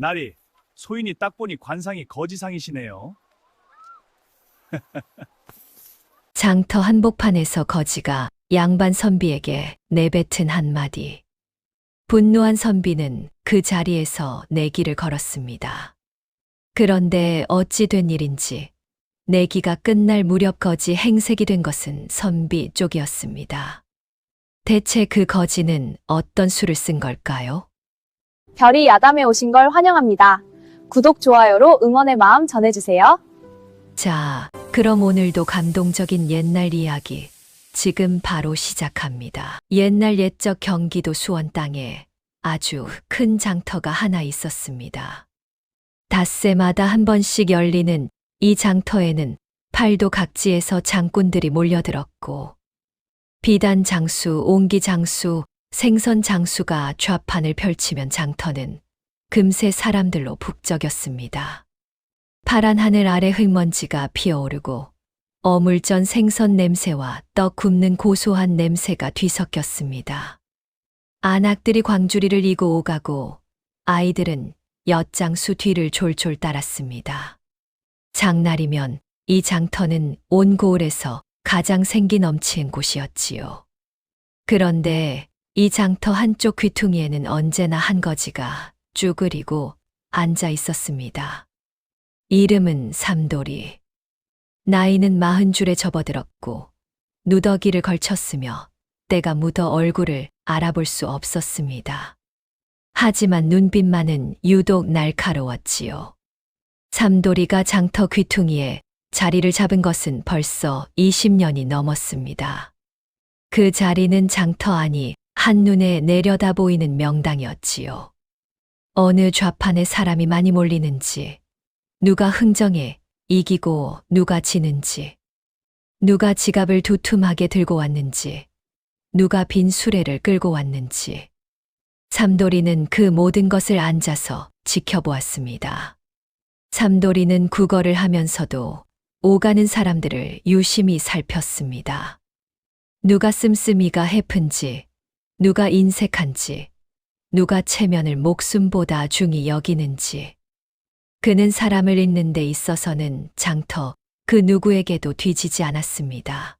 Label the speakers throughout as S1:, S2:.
S1: 나리, 소인이 딱 보니 관상이 거지상이시네요.
S2: 장터 한복판에서 거지가 양반 선비에게 내뱉은 한마디. 분노한 선비는 그 자리에서 내기를 걸었습니다. 그런데 어찌 된 일인지 내기가 끝날 무렵 거지 행색이 된 것은 선비 쪽이었습니다. 대체 그 거지는 어떤 수를 쓴 걸까요?
S3: 별이 야담에 오신 걸 환영합니다. 구독, 좋아요로 응원의 마음 전해주세요.
S2: 자, 그럼 오늘도 감동적인 옛날 이야기 지금 바로 시작합니다. 옛날 옛적 경기도 수원 땅에 아주 큰 장터가 하나 있었습니다. 닷새마다 한 번씩 열리는 이 장터에는 팔도 각지에서 장꾼들이 몰려들었고 비단 장수, 옹기 장수, 생선 장수가 좌판을 펼치면 장터는 금세 사람들로 북적였습니다. 파란 하늘 아래 흙먼지가 피어오르고 어물전 생선 냄새와 떡 굽는 고소한 냄새가 뒤섞였습니다. 안악들이 광주리를 이고 오가고 아이들은 엿장수 뒤를 졸졸 따랐습니다. 장날이면 이 장터는 온 고을에서 가장 생기 넘치는 곳이었지요. 그런데 이 장터 한쪽 귀퉁이에는 언제나 한 거지가 쭈그리고 앉아 있었습니다. 이름은 삼돌이. 나이는 40줄에 접어들었고 누더기를 걸쳤으며 때가 묻어 얼굴을 알아볼 수 없었습니다. 하지만 눈빛만은 유독 날카로웠지요. 삼돌이가 장터 귀퉁이에 자리를 잡은 것은 벌써 20년이 넘었습니다. 그 자리는 장터 안이 한눈에 내려다 보이는 명당이었지요. 어느 좌판에 사람이 많이 몰리는지, 누가 흥정에 이기고 누가 지는지, 누가 지갑을 두툼하게 들고 왔는지, 누가 빈 수레를 끌고 왔는지, 삼돌이는 그 모든 것을 앉아서 지켜보았습니다. 삼돌이는 구걸을 하면서도 오가는 사람들을 유심히 살폈습니다. 누가 씀씀이가 해픈지, 누가 인색한지, 누가 체면을 목숨보다 중히 여기는지. 그는 사람을 읽는 데 있어서는 장터 그 누구에게도 뒤지지 않았습니다.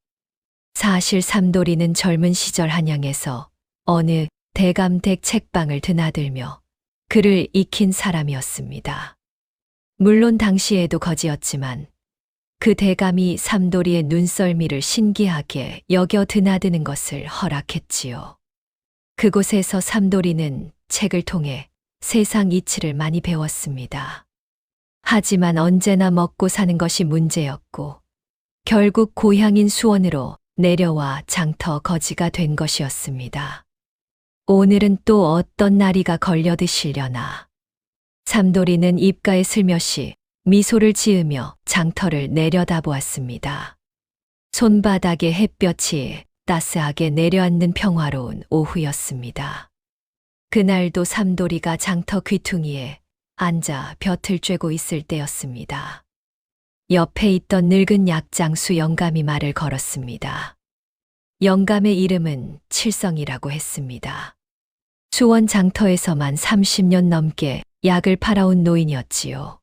S2: 사실 삼돌이는 젊은 시절 한양에서 어느 대감댁 책방을 드나들며 글을 익힌 사람이었습니다. 물론 당시에도 거지였지만 그 대감이 삼돌이의 눈썰미를 신기하게 여겨 드나드는 것을 허락했지요. 그곳에서 삼돌이는 책을 통해 세상 이치를 많이 배웠습니다. 하지만 언제나 먹고 사는 것이 문제였고 결국 고향인 수원으로 내려와 장터 거지가 된 것이었습니다. 오늘은 또 어떤 나리가 걸려드시려나. 삼돌이는 입가에 슬며시 미소를 지으며 장터를 내려다보았습니다. 손바닥에 햇볕이 따스하게 내려앉는 평화로운 오후였습니다. 그날도 삼돌이가 장터 귀퉁이에 앉아 볕을 쬐고 있을 때였습니다. 옆에 있던 늙은 약장수 영감이 말을 걸었습니다. 영감의 이름은 칠성이라고 했습니다. 수원 장터에서만 30년 넘게 약을 팔아온 노인이었지요.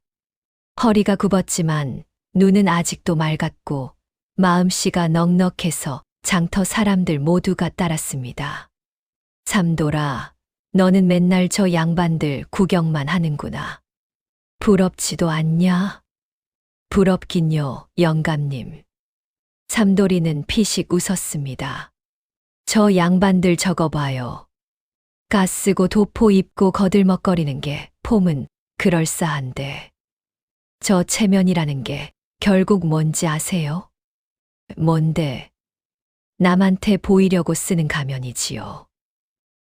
S2: 허리가 굽었지만 눈은 아직도 맑았고 마음씨가 넉넉해서 장터 사람들 모두가 따랐습니다. 삼돌아, 너는 맨날 저 양반들 구경만 하는구나. 부럽지도 않냐? 부럽긴요, 영감님. 삼돌이는 피식 웃었습니다. 저 양반들 저거 봐요. 가쓰고 도포 입고 거들먹거리는 게 폼은 그럴싸한데. 저 체면이라는 게 결국 뭔지 아세요? 뭔데? 남한테 보이려고 쓰는 가면이지요.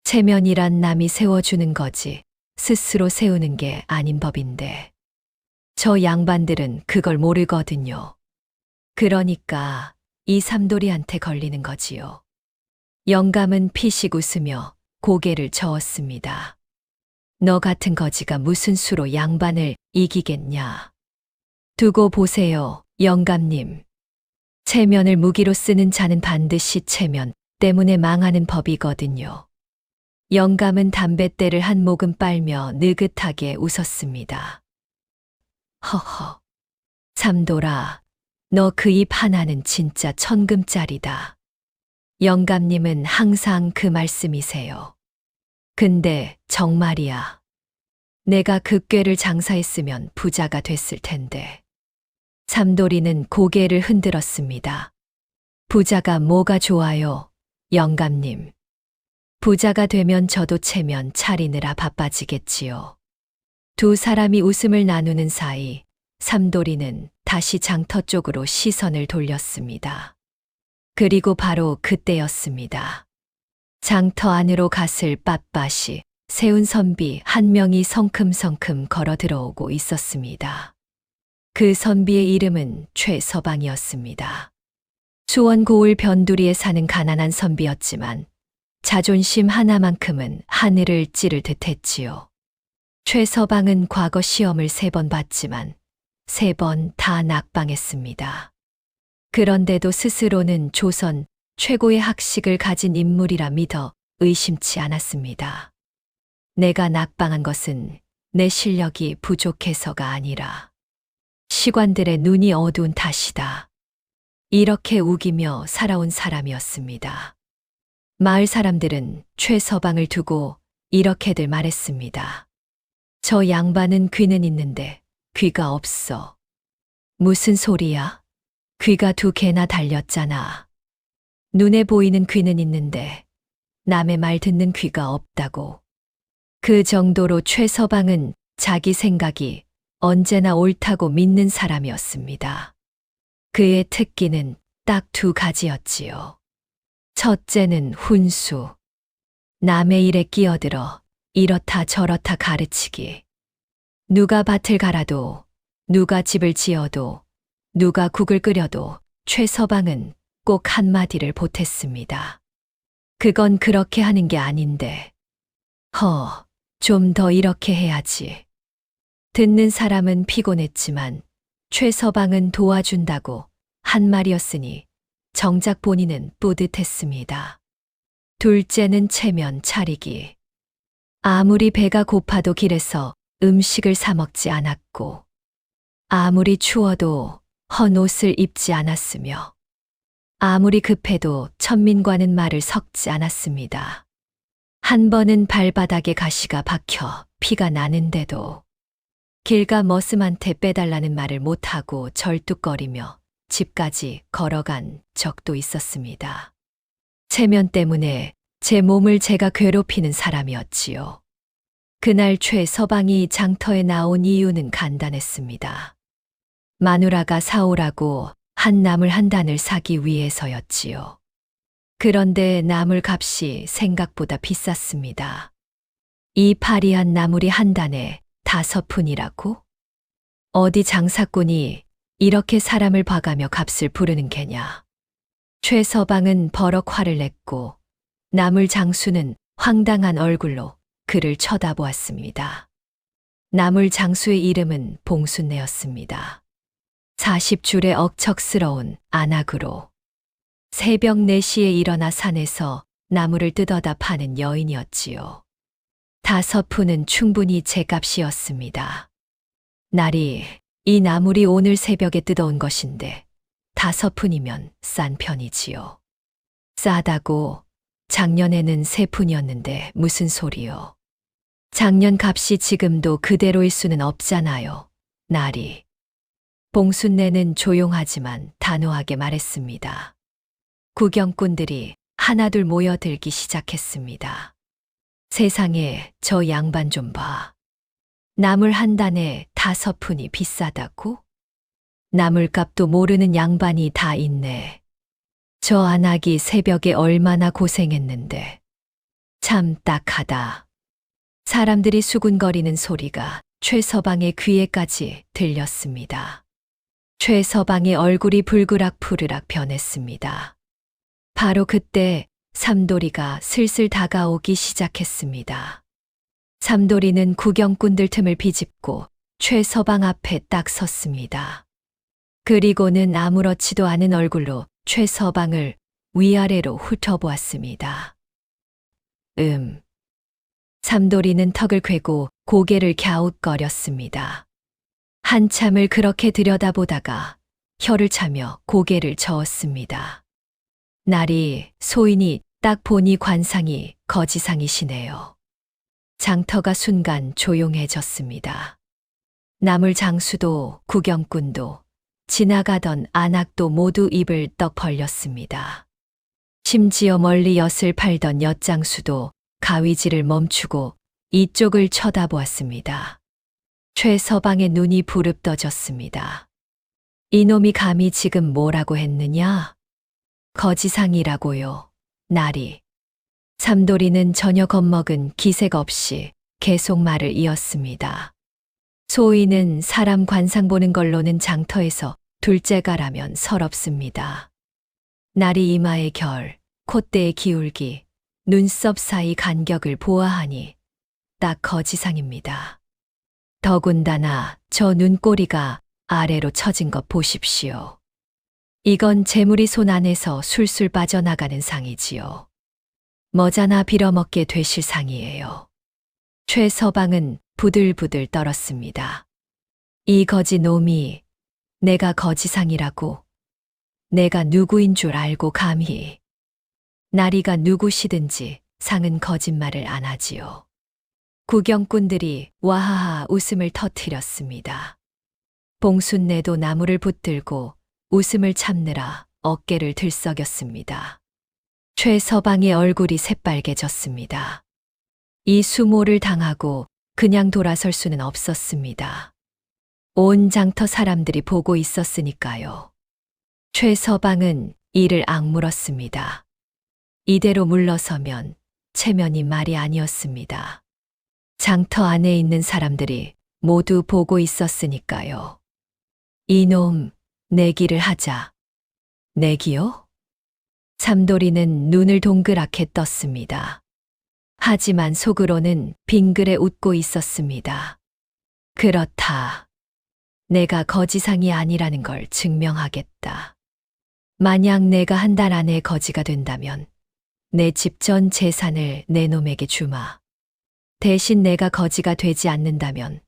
S2: 체면이란 남이 세워주는 거지 스스로 세우는 게 아닌 법인데. 저 양반들은 그걸 모르거든요. 그러니까 이 삼돌이한테 걸리는 거지요. 영감은 피식 웃으며 고개를 저었습니다. 너 같은 거지가 무슨 수로 양반을 이기겠냐. 두고 보세요, 영감님. 체면을 무기로 쓰는 자는 반드시 체면 때문에 망하는 법이거든요. 영감은 담뱃대를 한 모금 빨며 느긋하게 웃었습니다. 허허. 삼돌아, 너 그 입 하나는 진짜 천금짜리다. 영감님은 항상 그 말씀이세요. 근데 정말이야. 내가 그 꾀를 장사했으면 부자가 됐을 텐데. 삼돌이는 고개를 흔들었습니다. 부자가 뭐가 좋아요, 영감님. 부자가 되면 저도 체면 차리느라 바빠지겠지요. 두 사람이 웃음을 나누는 사이 삼돌이는 다시 장터 쪽으로 시선을 돌렸습니다. 그리고 바로 그때였습니다. 장터 안으로 갓을 빳빳이 세운 선비 한 명이 성큼성큼 걸어 들어오고 있었습니다. 그 선비의 이름은 최서방이었습니다. 수원 고을 변두리에 사는 가난한 선비였지만 자존심 하나만큼은 하늘을 찌를 듯했지요. 최서방은 과거 시험을 3번 봤지만 3번 다 낙방했습니다. 그런데도 스스로는 조선 최고의 학식을 가진 인물이라 믿어 의심치 않았습니다. 내가 낙방한 것은 내 실력이 부족해서가 아니라 시관들의 눈이 어두운 탓이다. 이렇게 우기며 살아온 사람이었습니다. 마을 사람들은 최서방을 두고 이렇게들 말했습니다. 저 양반은 귀는 있는데 귀가 없어. 무슨 소리야? 귀가 2개나 달렸잖아. 눈에 보이는 귀는 있는데 남의 말 듣는 귀가 없다고. 그 정도로 최서방은 자기 생각이 언제나 옳다고 믿는 사람이었습니다. 그의 특기는 딱 2가지였지요. 첫째는 훈수. 남의 일에 끼어들어 이렇다 저렇다 가르치기. 누가 밭을 갈아도, 누가 집을 지어도, 누가 국을 끓여도 최서방은 꼭 한마디를 보탰습니다. 그건 그렇게 하는 게 아닌데. 좀 더 이렇게 해야지. 듣는 사람은 피곤했지만 최서방은 도와준다고 한 말이었으니 정작 본인은 뿌듯했습니다. 둘째는 체면 차리기. 아무리 배가 고파도 길에서 음식을 사 먹지 않았고, 아무리 추워도 헌 옷을 입지 않았으며, 아무리 급해도 천민과는 말을 섞지 않았습니다. 한 번은 발바닥에 가시가 박혀 피가 나는데도 길가 머슴한테 빼달라는 말을 못하고 절뚝거리며 집까지 걸어간 적도 있었습니다. 체면 때문에 제 몸을 제가 괴롭히는 사람이었지요. 그날 최서방이 장터에 나온 이유는 간단했습니다. 마누라가 사오라고 한 나물 한 단을 사기 위해서였지요. 그런데 나물 값이 생각보다 비쌌습니다. 이 파리한 나물이 한 단에 5푼이라고? 어디 장사꾼이 이렇게 사람을 봐가며 값을 부르는 게냐. 최서방은 버럭 화를 냈고 나물 장수는 황당한 얼굴로 그를 쳐다보았습니다. 나물 장수의 이름은 봉순내였습니다. 40줄의 억척스러운 안악으로 새벽 4시에 일어나 산에서 나물을 뜯어다 파는 여인이었지요. 5푼은 충분히 제 값이었습니다. 날이 이 나물이 오늘 새벽에 뜯어온 것인데 5푼이면 싼 편이지요. 싸다고 작년에는 3푼이었는데 무슨 소리요. 작년 값이 지금도 그대로일 수는 없잖아요. 날이. 봉순내는 조용하지만 단호하게 말했습니다. 구경꾼들이 하나둘 모여들기 시작했습니다. 세상에 저 양반 좀 봐. 나물 한 단에 5푼이 비싸다고? 나물값도 모르는 양반이 다 있네. 저 안악이 새벽에 얼마나 고생했는데. 참 딱하다. 사람들이 수군거리는 소리가 최서방의 귀에까지 들렸습니다. 최서방의 얼굴이 불그락 변했습니다. 바로 그때 삼돌이가 슬슬 다가오기 시작했습니다. 삼돌이는 구경꾼들 틈을 비집고 최서방 앞에 딱 섰습니다. 그리고는 아무렇지도 않은 얼굴로 최서방을 위아래로 훑어보았습니다. 삼돌이는 턱을 꿰고 고개를 갸웃거렸습니다. 한참을 그렇게 들여다보다가 혀를 차며 고개를 저었습니다. 날이 소인이 딱 보니 관상이 거지상이시네요. 장터가 순간 조용해졌습니다. 나물 장수도 구경꾼도 지나가던 안악도 모두 입을 떡 벌렸습니다. 심지어 멀리 엿을 팔던 엿장수도 가위질을 멈추고 이쪽을 쳐다보았습니다. 최서방의 눈이 부릅떠졌습니다. 이놈이 감히 지금 뭐라고 했느냐? 거지상이라고요. 날이. 삼돌이는 전혀 겁먹은 기색 없이 계속 말을 이었습니다. 소인은 사람 관상 보는 걸로는 장터에서 둘째가라면 서럽습니다. 날이 이마의 결, 콧대의 기울기, 눈썹 사이 간격을 보아하니 딱 거지상입니다. 더군다나 저 눈꼬리가 아래로 처진 것 보십시오. 이건 재물이 손 안에서 술술 빠져나가는 상이지요. 머자나 빌어먹게 되실 상이에요. 최서방은 부들부들 떨었습니다. 이 거지 놈이 내가 거지상이라고, 내가 누구인 줄 알고 감히. 나리가 누구시든지 상은 거짓말을 안 하지요. 구경꾼들이 와하하 웃음을 터뜨렸습니다. 봉순내도 나무를 붙들고 웃음을 참느라 어깨를 들썩였습니다. 최서방의 얼굴이 새빨개졌습니다. 이 수모를 당하고 그냥 돌아설 수는 없었습니다. 온 장터 사람들이 보고 있었으니까요. 최서방은 이를 악물었습니다. 이대로 물러서면 체면이 말이 아니었습니다. 장터 안에 있는 사람들이 모두 보고 있었으니까요. 이놈, 내기를 하자. 내기요? 삼돌이는 눈을 동그랗게 떴습니다. 하지만 속으로는 빙그레 웃고 있었습니다. 그렇다. 내가 거지상이 아니라는 걸 증명하겠다. 만약 내가 한 달 안에 거지가 된다면 내 집 전 재산을 내 놈에게 주마. 대신 내가 거지가 되지 않는다면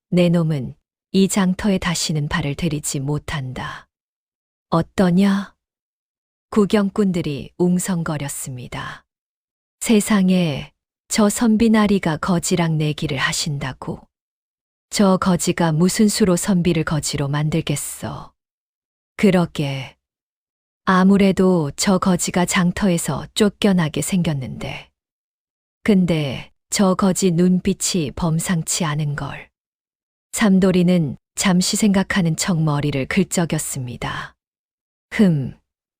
S2: 내 놈은 이 장터에 다시는 발을 들이지 못한다. 어떠냐? 구경꾼들이 웅성거렸습니다. 세상에 저 선비나리가 거지랑 내기를 하신다고. 저 거지가 무슨 수로 선비를 거지로 만들겠어. 그러게. 아무래도 저 거지가 장터에서 쫓겨나게 생겼는데. 근데 저 거지 눈빛이 범상치 않은 걸. 삼돌이는 잠시 생각하는 척 머리를 긁적였습니다.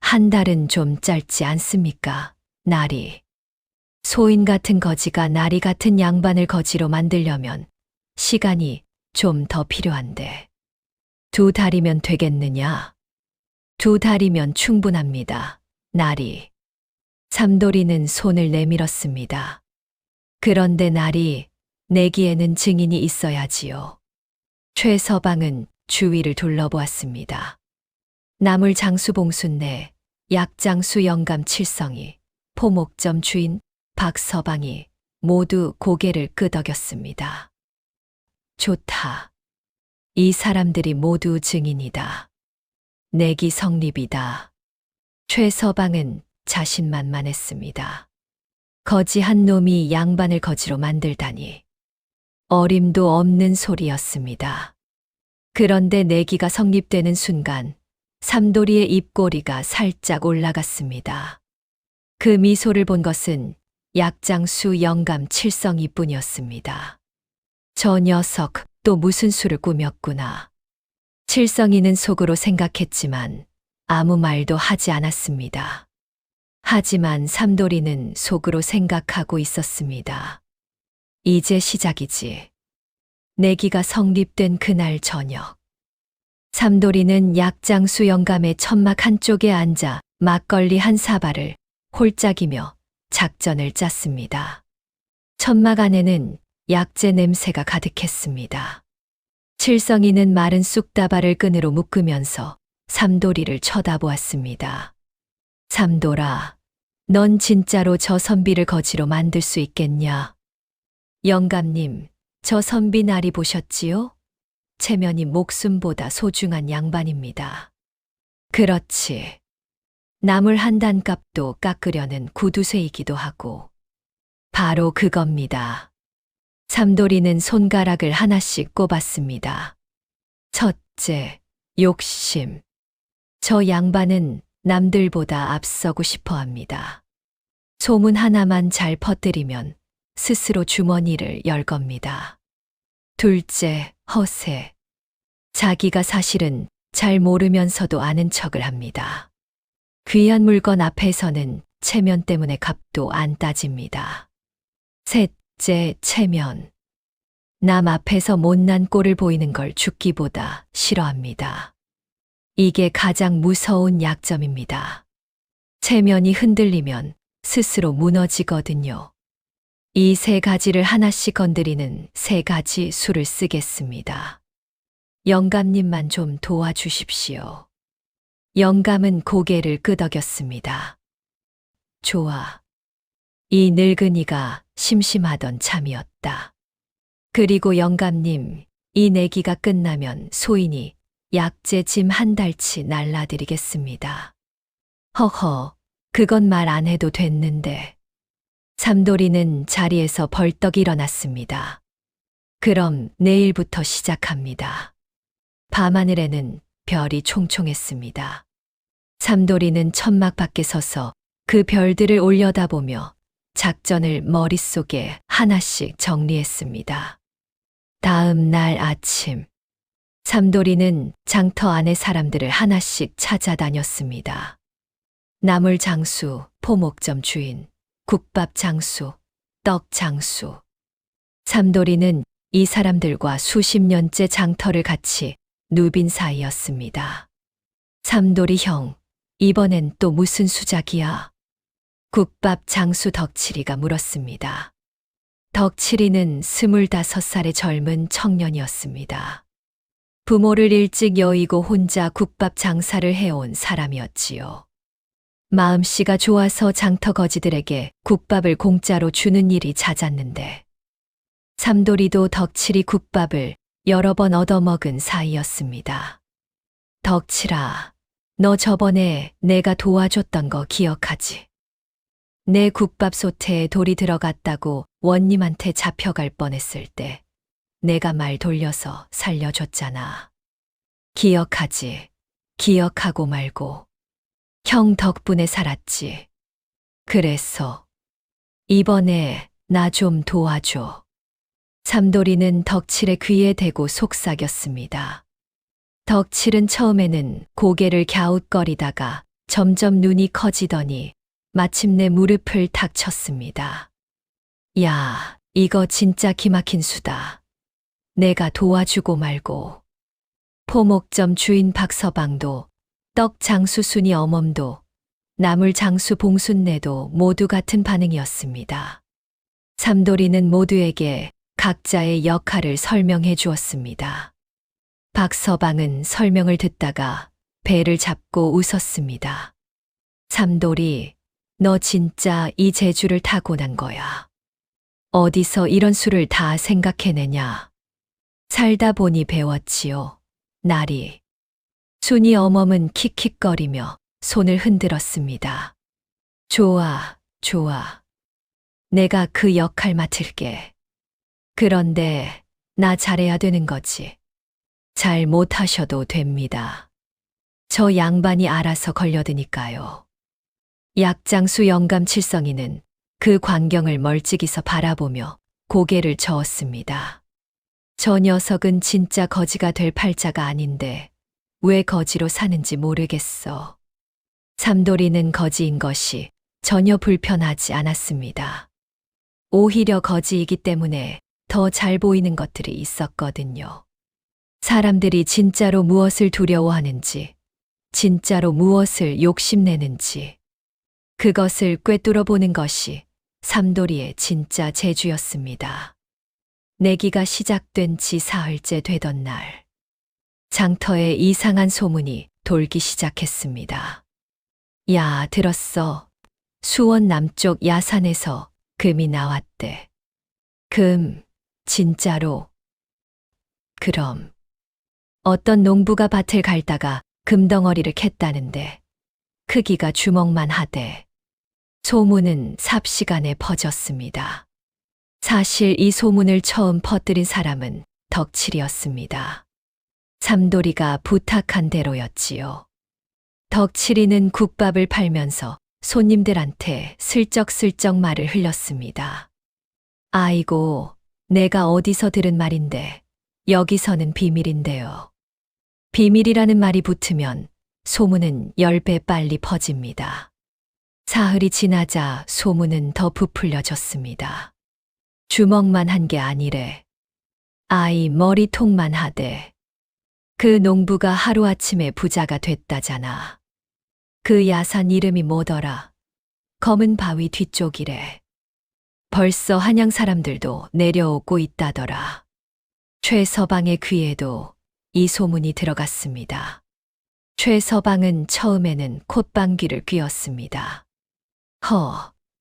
S2: 한 달은 좀 짧지 않습니까, 나리. 소인 같은 거지가 나리 같은 양반을 거지로 만들려면 시간이 좀 더 필요한데. 2달이면 되겠느냐? 2달이면 충분합니다, 나리. 삼돌이는 손을 내밀었습니다. 그런데 나리, 내기에는 증인이 있어야지요. 최서방은 주위를 둘러보았습니다. 나물 장수 봉순내, 약장수 영감 칠성이, 포목점 주인 박서방이 모두 고개를 끄덕였습니다. 좋다. 이 사람들이 모두 증인이다. 내기 성립이다. 최서방은 자신만만했습니다. 거지 한 놈이 양반을 거지로 만들다니. 어림도 없는 소리였습니다. 그런데 내기가 성립되는 순간 삼돌이의 입꼬리가 살짝 올라갔습니다. 그 미소를 본 것은 약장수 영감 칠성이뿐이었습니다. 저 녀석 또 무슨 수를 꾸몄구나. 칠성이는 속으로 생각했지만 아무 말도 하지 않았습니다. 하지만 삼돌이는 속으로 생각하고 있었습니다. 이제 시작이지. 내기가 성립된 그날 저녁. 삼돌이는 약장수 영감의 천막 한쪽에 앉아 막걸리 한 사발을 홀짝이며 작전을 짰습니다. 천막 안에는 약재 냄새가 가득했습니다. 칠성이는 마른 쑥다발을 끈으로 묶으면서 삼돌이를 쳐다보았습니다. 삼돌아, 넌 진짜로 저 선비를 거지로 만들 수 있겠냐? 영감님, 저 선비 나리 보셨지요? 체면이 목숨보다 소중한 양반입니다. 그렇지. 나물 한 단값도 깎으려는 구두쇠이기도 하고. 바로 그겁니다. 삼돌이는 손가락을 하나씩 꼽았습니다. 첫째, 욕심. 저 양반은 남들보다 앞서고 싶어 합니다. 소문 하나만 잘 퍼뜨리면 스스로 주머니를 열 겁니다. 둘째, 허세. 자기가 사실은 잘 모르면서도 아는 척을 합니다. 귀한 물건 앞에서는 체면 때문에 값도 안 따집니다. 셋째, 체면. 남 앞에서 못난 꼴을 보이는 걸 죽기보다 싫어합니다. 이게 가장 무서운 약점입니다. 체면이 흔들리면 스스로 무너지거든요. 이 세 가지를 하나씩 건드리는 세 가지 수를 쓰겠습니다. 영감님만 좀 도와주십시오. 영감은 고개를 끄덕였습니다. 좋아. 이 늙은이가 심심하던 참이었다. 그리고 영감님, 이 내기가 끝나면 소인이 약재 짐 한 달치 날라드리겠습니다. 허허, 그건 말 안 해도 됐는데. 삼돌이는 자리에서 벌떡 일어났습니다. 그럼 내일부터 시작합니다. 밤하늘에는 별이 총총했습니다. 삼돌이는 천막 밖에 서서 그 별들을 올려다보며 작전을 머릿속에 하나씩 정리했습니다. 다음 날 아침, 삼돌이는 장터 안의 사람들을 하나씩 찾아다녔습니다. 나물 장수, 포목점 주인, 국밥 장수, 떡 장수. 삼돌이는 이 사람들과 수십 년째 장터를 같이 누빈 사이였습니다. 삼돌이 형, 이번엔 또 무슨 수작이야? 국밥 장수 덕칠이가 물었습니다. 덕칠이는 25살의 젊은 청년이었습니다. 부모를 일찍 여의고 혼자 국밥 장사를 해온 사람이었지요. 마음씨가 좋아서 장터 거지들에게 국밥을 공짜로 주는 일이 잦았는데 삼돌이도 덕칠이 국밥을 여러 번 얻어먹은 사이였습니다. 덕칠아, 너 저번에 내가 도와줬던 거 기억하지? 내 국밥 소태에 돌이 들어갔다고 원님한테 잡혀갈 뻔했을 때 내가 말 돌려서 살려줬잖아. 기억하지? 기억하고 말고. 형 덕분에 살았지. 그래서 이번에 나 좀 도와줘. 삼돌이는 덕칠의 귀에 대고 속삭였습니다. 덕칠은 처음에는 고개를 갸웃거리다가 점점 눈이 커지더니 마침내 무릎을 탁 쳤습니다. 야, 이거 진짜 기막힌 수다. 내가 도와주고 말고. 포목점 주인 박서방도 떡 장수 순이 어멈도 나물 장수 봉순내도 모두 같은 반응이었습니다. 삼돌이는 모두에게 각자의 역할을 설명해 주었습니다. 박서방은 설명을 듣다가 배를 잡고 웃었습니다. 삼돌이, 너 진짜 이 재주를 타고난 거야. 어디서 이런 수를 다 생각해내냐. 살다 보니 배웠지요. 나리. 순이 어멈은 킥킥거리며 손을 흔들었습니다. 좋아, 좋아. 내가 그 역할 맡을게. 그런데 나 잘해야 되는 거지. 잘 못하셔도 됩니다. 저 양반이 알아서 걸려드니까요. 약장수 영감 칠성이는 그 광경을 멀찍이서 바라보며 고개를 저었습니다. 저 녀석은 진짜 거지가 될 팔자가 아닌데 왜 거지로 사는지 모르겠어. 삼돌이는 거지인 것이 전혀 불편하지 않았습니다. 오히려 거지이기 때문에 더 잘 보이는 것들이 있었거든요. 사람들이 진짜로 무엇을 두려워하는지, 진짜로 무엇을 욕심내는지, 그것을 꿰뚫어 보는 것이 삼돌이의 진짜 재주였습니다. 내기가 시작된 지 사흘째 되던 날, 장터에 이상한 소문이 돌기 시작했습니다. 야, 들었어. 수원 남쪽 야산에서 금이 나왔대. 진짜로. 그럼 어떤 농부가 밭을 갈다가 금덩어리를 캤다는데 크기가 주먹만 하대. 소문은 삽시간에 퍼졌습니다. 사실 이 소문을 처음 퍼뜨린 사람은 덕칠이었습니다. 삼돌이가 부탁한 대로였지요. 덕칠이는 국밥을 팔면서 손님들한테 슬쩍슬쩍 말을 흘렸습니다. 아이고, 내가 어디서 들은 말인데 여기서는 비밀인데요. 비밀이라는 말이 붙으면 소문은 10배 빨리 퍼집니다. 사흘이 지나자 소문은 더 부풀려졌습니다. 주먹만 한 게 아니래. 아이 머리통만 하대. 그 농부가 하루아침에 부자가 됐다잖아. 그 야산 이름이 뭐더라? 검은 바위 뒤쪽이래. 벌써 한양 사람들도 내려오고 있다더라. 최서방의 귀에도 이 소문이 들어갔습니다. 최서방은 처음에는 콧방귀를 뀌었습니다.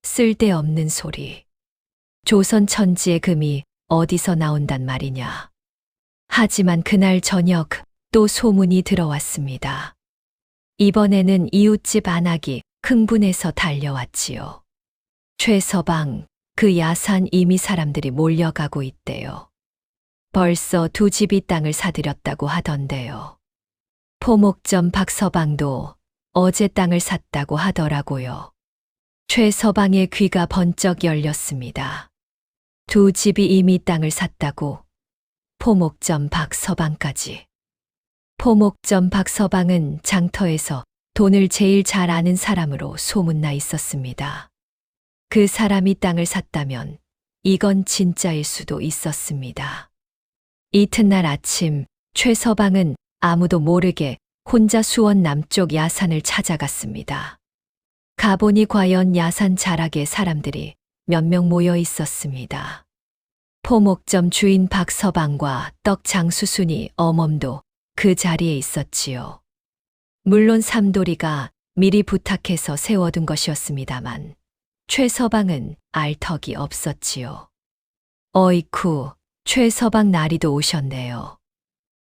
S2: 쓸데없는 소리. 조선 천지의 금이 어디서 나온단 말이냐. 하지만 그날 저녁 또 소문이 들어왔습니다. 이번에는 이웃집 안악이 흥분해서 달려왔지요. 최서방, 그 야산 이미 사람들이 몰려가고 있대요. 벌써 2집이 땅을 사들였다고 하던데요. 포목점 박서방도 어제 땅을 샀다고 하더라고요. 최서방의 귀가 번쩍 열렸습니다. 2집이 이미 땅을 샀다고. 포목점 박서방까지. 포목점 박서방은 장터에서 돈을 제일 잘 아는 사람으로 소문나 있었습니다. 그 사람이 땅을 샀다면 이건 진짜일 수도 있었습니다. 이튿날 아침 최서방은 아무도 모르게 혼자 수원 남쪽 야산을 찾아갔습니다. 가보니 과연 야산 자락에 사람들이 몇 명 모여 있었습니다. 포목점 주인 박서방과 떡 장수순이 어멈도 그 자리에 있었지요. 물론 삼돌이가 미리 부탁해서 세워둔 것이었습니다만 최서방은 알 턱이 없었지요. 어이쿠, 최서방 나리도 오셨네요.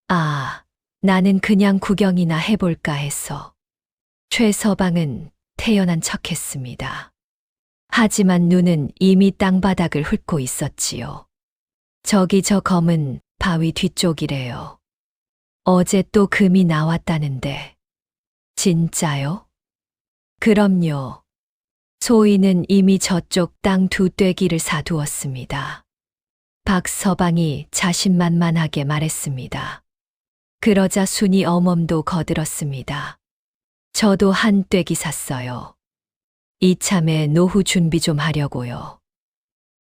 S2: 아, 나는 그냥 구경이나 해볼까 해서. 최서방은 태연한 척했습니다. 하지만 눈은 이미 땅바닥을 훑고 있었지요. 저기 저 검은 바위 뒤쪽이래요. 어제 또 금이 나왔다는데. 진짜요? 그럼요. 소인은 이미 저쪽 땅 2떼기를 사두었습니다. 박서방이 자신만만하게 말했습니다. 그러자 순이 어멈도 거들었습니다. 저도 한 떼기 샀어요. 이참에 노후 준비 좀 하려고요.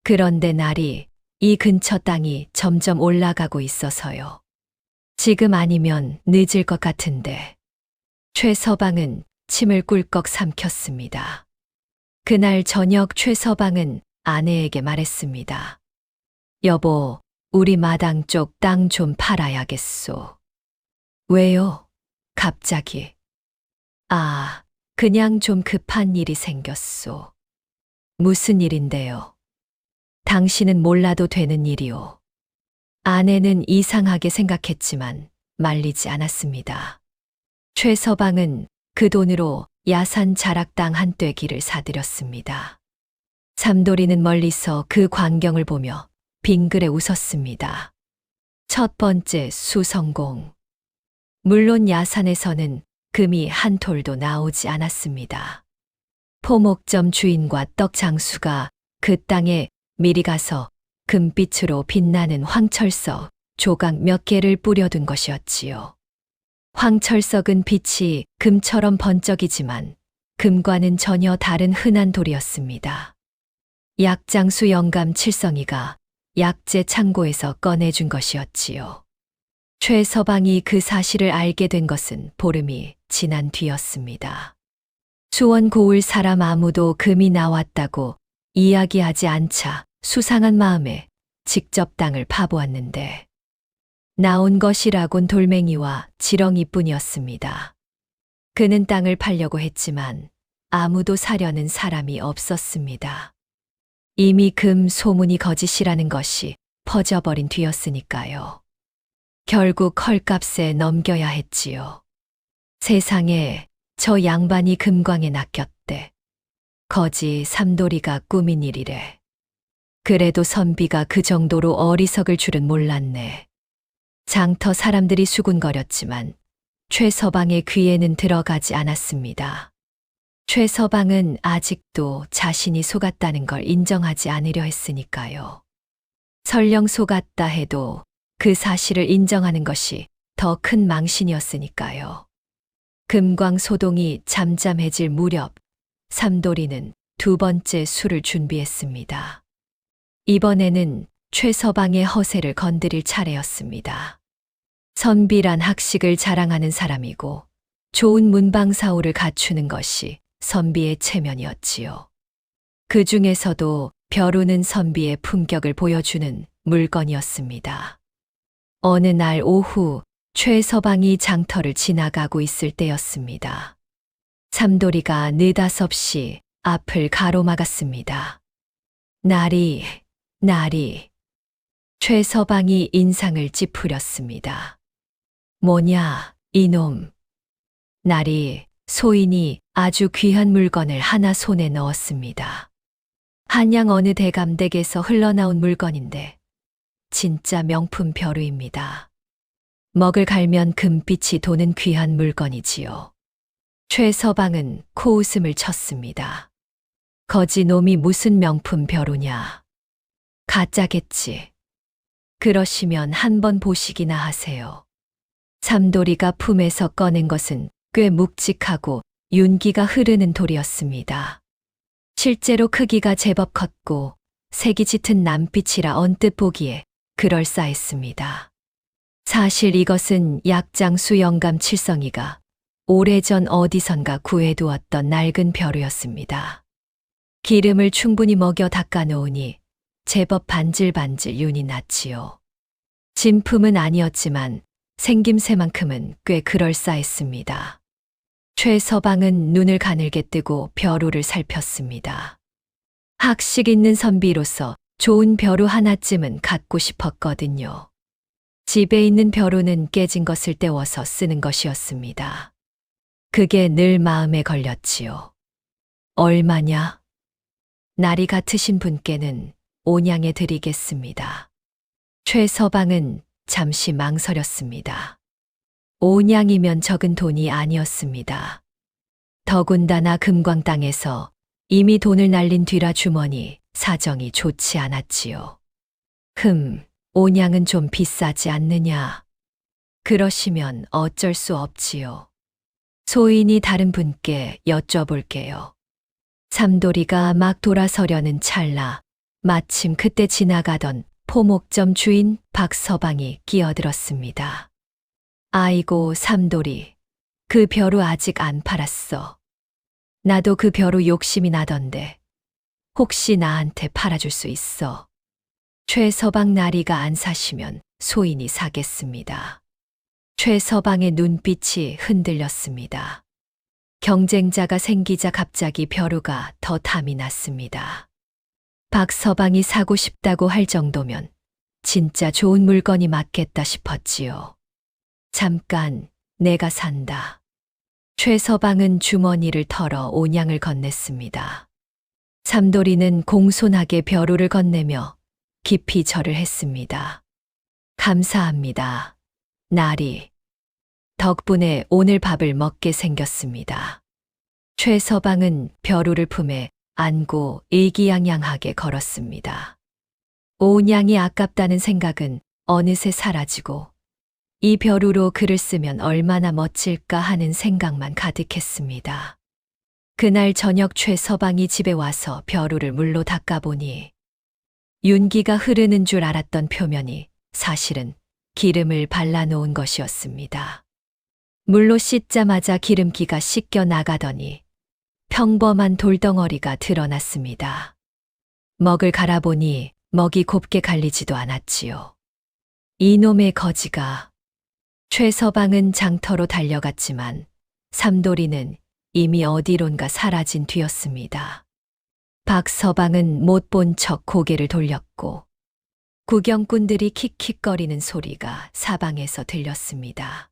S2: 그런데 날이 이 근처 땅이 점점 올라가고 있어서요. 지금 아니면 늦을 것 같은데. 최서방은 침을 꿀꺽 삼켰습니다. 그날 저녁 최서방은 아내에게 말했습니다. 여보, 우리 마당 쪽 땅 좀 팔아야겠소. 왜요? 갑자기. 아, 그냥 좀 급한 일이 생겼소. 무슨 일인데요? 당신은 몰라도 되는 일이오. 아내는 이상하게 생각했지만 말리지 않았습니다. 최서방은 그 돈으로 야산 자락 땅 한 떼기를 사들였습니다. 삼돌이는 멀리서 그 광경을 보며 빙그레 웃었습니다. 첫 번째 수성공. 물론 야산에서는 금이 한 톨도 나오지 않았습니다. 포목점 주인과 떡장수가 그 땅에 미리 가서 금빛으로 빛나는 황철석 조각 몇 개를 뿌려둔 것이었지요. 황철석은 빛이 금처럼 번쩍이지만 금과는 전혀 다른 흔한 돌이었습니다. 약장수 영감 칠성이가 약재 창고에서 꺼내준 것이었지요. 최서방이 그 사실을 알게 된 것은 보름이 지난 뒤였습니다. 수원 고을 사람 아무도 금이 나왔다고 이야기하지 않자 수상한 마음에 직접 땅을 파보았는데 나온 것이라곤 돌멩이와 지렁이뿐이었습니다. 그는 땅을 팔려고 했지만 아무도 사려는 사람이 없었습니다. 이미 금 소문이 거짓이라는 것이 퍼져버린 뒤였으니까요. 결국 헐값에 넘겨야 했지요. 세상에 저 양반이 금광에 낚였대. 거지 삼돌이가 꾸민 일이래. 그래도 선비가 그 정도로 어리석을 줄은 몰랐네. 장터 사람들이 수군거렸지만 최서방의 귀에는 들어가지 않았습니다. 최서방은 아직도 자신이 속았다는 걸 인정하지 않으려 했으니까요. 설령 속았다 해도 그 사실을 인정하는 것이 더 큰 망신이었으니까요. 금광 소동이 잠잠해질 무렵 삼돌이는 두 번째 술을 준비했습니다. 이번에는 최서방의 허세를 건드릴 차례였습니다. 선비란 학식을 자랑하는 사람이고 좋은 문방사오를 갖추는 것이 선비의 체면이었지요. 그 중에서도 벼루는 선비의 품격을 보여주는 물건이었습니다. 어느 날 오후 최서방이 장터를 지나가고 있을 때였습니다. 삼돌이가 느닷없이 앞을 가로막았습니다. 나리. 최서방이 인상을 찌푸렸습니다. 뭐냐, 이놈. 나리, 소인이 아주 귀한 물건을 하나 손에 넣었습니다. 한양 어느 대감댁에서 흘러나온 물건인데 진짜 명품 벼루입니다. 먹을 갈면 금빛이 도는 귀한 물건이지요. 최서방은 코웃음을 쳤습니다. 거지 놈이 무슨 명품 벼루냐. 가짜겠지. 그러시면 한번 보시기나 하세요. 삼돌이가 품에서 꺼낸 것은 꽤 묵직하고 윤기가 흐르는 돌이었습니다. 실제로 크기가 제법 컸고 색이 짙은 남빛이라 언뜻 보기에 그럴싸했습니다. 사실 이것은 약장수 영감 칠성이가 오래전 어디선가 구해두었던 낡은 벼루였습니다. 기름을 충분히 먹여 닦아놓으니 제법 반질반질 윤이 났지요. 진품은 아니었지만 생김새만큼은 꽤 그럴싸했습니다. 최서방은 눈을 가늘게 뜨고 벼루를 살폈습니다. 학식 있는 선비로서 좋은 벼루 하나쯤은 갖고 싶었거든요. 집에 있는 벼루는 깨진 것을 떼워서 쓰는 것이었습니다. 그게 늘 마음에 걸렸지요. 얼마냐? 날이 같으신 분께는 온양해 드리겠습니다. 최서방은 잠시 망설였습니다. 온양이면 적은 돈이 아니었습니다. 더군다나 금광 땅에서 이미 돈을 날린 뒤라 주머니 사정이 좋지 않았지요. 온양은 좀 비싸지 않느냐. 그러시면 어쩔 수 없지요. 소인이 다른 분께 여쭤볼게요. 삼돌이가 막 돌아서려는 찰나 마침 그때 지나가던 포목점 주인 박서방이 끼어들었습니다. 아이고 삼돌이, 그 벼루 아직 안 팔았어. 나도 그 벼루 욕심이 나던데 혹시 나한테 팔아줄 수 있어? 최서방 나리가 안 사시면 소인이 사겠습니다. 최서방의 눈빛이 흔들렸습니다. 경쟁자가 생기자 갑자기 벼루가 더 탐이 났습니다. 박서방이 사고 싶다고 할 정도면 진짜 좋은 물건이 맞겠다 싶었지요. 잠깐, 내가 산다. 최서방은 주머니를 털어 온양을 건넸습니다. 삼돌이는 공손하게 벼루를 건네며 깊이 절을 했습니다. 감사합니다. 나리. 덕분에 오늘 밥을 먹게 생겼습니다. 최서방은 벼루를 품에 안고 의기양양하게 걸었습니다. 온양이 아깝다는 생각은 어느새 사라지고 이 벼루로 글을 쓰면 얼마나 멋질까 하는 생각만 가득했습니다. 그날 저녁 최서방이 집에 와서 벼루를 물로 닦아보니 윤기가 흐르는 줄 알았던 표면이 사실은 기름을 발라놓은 것이었습니다. 물로 씻자마자 기름기가 씻겨 나가더니 평범한 돌덩어리가 드러났습니다. 먹을 갈아보니 먹이 곱게 갈리지도 않았지요. 이놈의 거지가. 최서방은 장터로 달려갔지만 삼돌이는 이미 어디론가 사라진 뒤였습니다. 박서방은 못 본 척 고개를 돌렸고 구경꾼들이 킥킥거리는 소리가 사방에서 들렸습니다.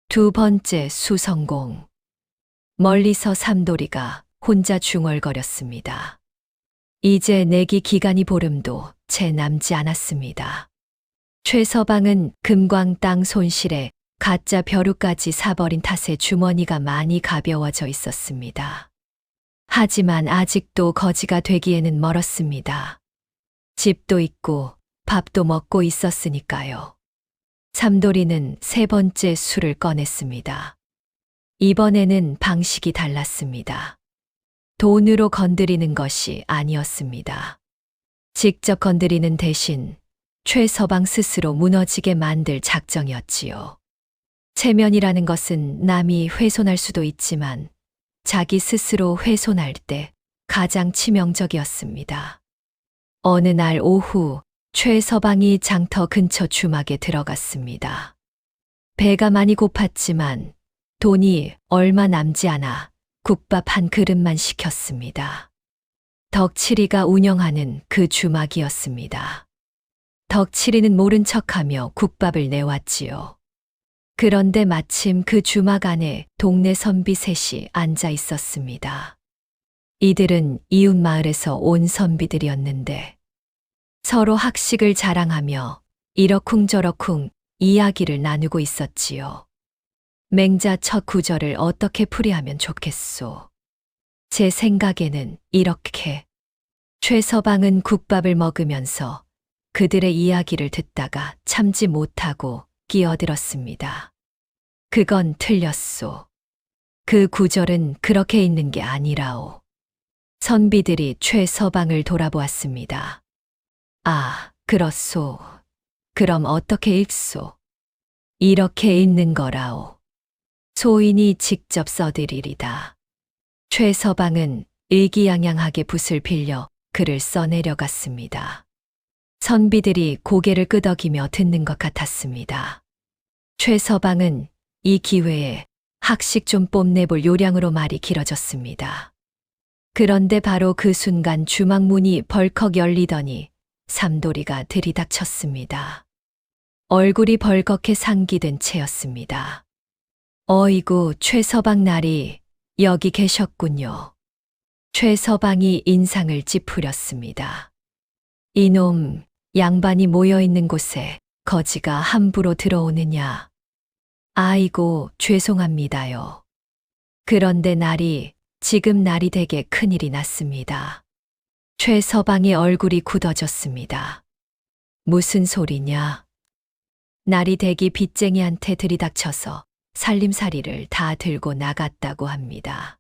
S2: 두 번째 수성공. 멀리서 삼돌이가 혼자 중얼거렸습니다. 이제 내기 기간이 보름도 채 남지 않았습니다. 최서방은 금광 땅 손실에 가짜 벼루까지 사버린 탓에 주머니가 많이 가벼워져 있었습니다. 하지만 아직도 거지가 되기에는 멀었습니다. 집도 있고 밥도 먹고 있었으니까요. 삼돌이는 세 번째 술을 꺼냈습니다. 이번에는 방식이 달랐습니다. 돈으로 건드리는 것이 아니었습니다. 직접 건드리는 대신 최서방 스스로 무너지게 만들 작정이었지요. 체면이라는 것은 남이 훼손할 수도 있지만 자기 스스로 훼손할 때 가장 치명적이었습니다. 어느 날 오후 최서방이 장터 근처 주막에 들어갔습니다. 배가 많이 고팠지만 돈이 얼마 남지 않아 국밥 한 그릇만 시켰습니다. 덕칠이가 운영하는 그 주막이었습니다. 덕칠이는 모른 척하며 국밥을 내왔지요. 그런데 마침 그 주막 안에 동네 선비 셋이 앉아 있었습니다. 이들은 이웃 마을에서 온 선비들이었는데 서로 학식을 자랑하며 이러쿵저러쿵 이야기를 나누고 있었지요. 맹자 첫 구절을 어떻게 풀이하면 좋겠소? 제 생각에는 이렇게. 최서방은 국밥을 먹으면서 그들의 이야기를 듣다가 참지 못하고 끼어들었습니다. 그건 틀렸소. 그 구절은 그렇게 있는 게 아니라오. 선비들이 최서방을 돌아보았습니다. 아, 그렇소. 그럼 어떻게 읽소? 이렇게 읽는 거라오. 소인이 직접 써드리리다. 최서방은 의기양양하게 붓을 빌려 글을 써내려갔습니다. 선비들이 고개를 끄덕이며 듣는 것 같았습니다. 최서방은 이 기회에 학식 좀 뽐내볼 요량으로 말이 길어졌습니다. 그런데 바로 그 순간 주막 문이 벌컥 열리더니 삼돌이가 들이닥쳤습니다. 얼굴이 벌겋게 상기된 채였습니다. 어이구, 최서방 날이 여기 계셨군요. 최서방이 인상을 찌푸렸습니다. 이놈, 양반이 모여있는 곳에 거지가 함부로 들어오느냐. 아이고, 죄송합니다요. 그런데 지금 날이 되게 큰일이 났습니다. 최서방의 얼굴이 굳어졌습니다. 무슨 소리냐? 날이 되기 빚쟁이한테 들이닥쳐서 살림살이를 다 들고 나갔다고 합니다.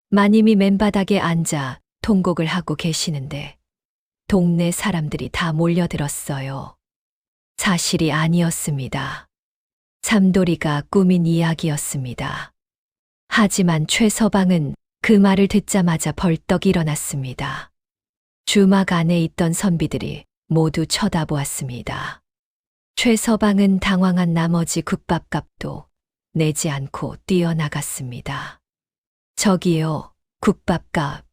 S2: 마님이 맨바닥에 앉아 통곡을 하고 계시는데 동네 사람들이 다 몰려들었어요. 사실이 아니었습니다. 삼돌이가 꾸민 이야기였습니다. 하지만 최서방은 그 말을 듣자마자 벌떡 일어났습니다. 주막 안에 있던 선비들이 모두 쳐다보았습니다. 최서방은 당황한 나머지 국밥값도 내지 않고 뛰어나갔습니다. 저기요, 국밥값.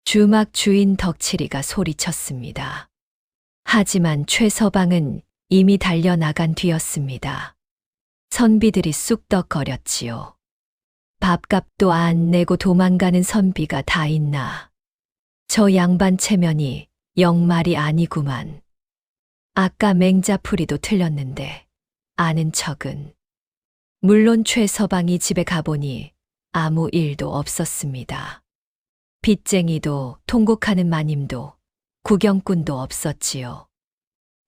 S2: 주막 주인 덕칠이가 소리쳤습니다. 하지만 최서방은 이미 달려나간 뒤였습니다. 선비들이 쑥덕거렸지요. 밥값도 안 내고 도망가는 선비가 다 있나. 저 양반 체면이 영말이 아니구만. 아까 맹자풀이도 틀렸는데 아는 척은. 물론 최서방이 집에 가보니 아무 일도 없었습니다. 빚쟁이도 통곡하는 마님도 구경꾼도 없었지요.